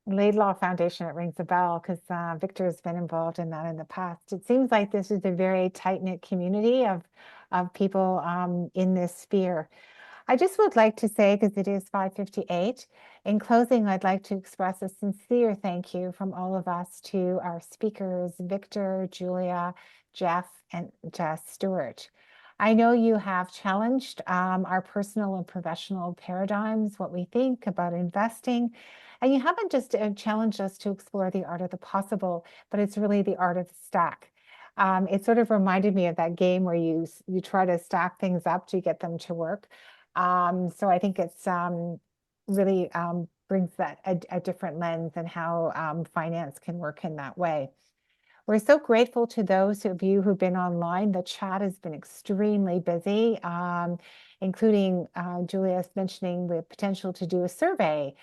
Laidlaw Foundation, it rings a bell because Victor has been involved in that in the past. It seems like this is a very tight-knit community of people in this sphere. I just would like to say, because it is 5:58, in closing, I'd like to express a sincere thank you from all of us to our speakers, Victor, Julia, Jeff, and Jess Stewart. I know you have challenged our personal and professional paradigms, what we think about investing. And you haven't just challenged us to explore the art of the possible, but it's really the art of the stack. It sort of reminded me of that game where you try to stack things up to get them to work. So I think it's really brings that a different lens and how finance can work in that way. We're so grateful to those of you who've been online. The chat has been extremely busy, including Julia's mentioning the potential to do a survey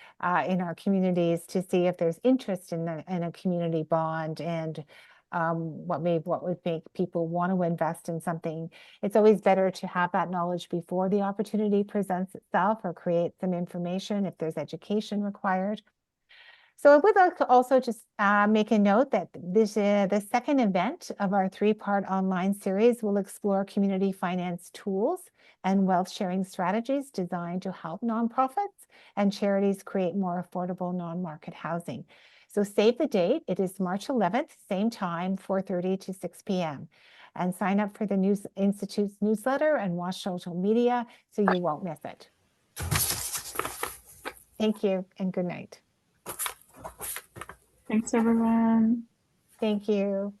in our communities to see if there's interest in a community bond and what would make people want to invest in something. It's always better to have that knowledge before the opportunity presents itself or create some information if there's education required. So I would like to also just make a note that the second event of our three-part online series will explore community finance tools and wealth sharing strategies designed to help nonprofits and charities create more affordable non-market housing. So save the date. It is March 11th, same time, 4:30 to 6 p.m. And sign up for the Institute's newsletter and watch social media so you won't miss it. Thank you and good night. Thanks, everyone. Thank you.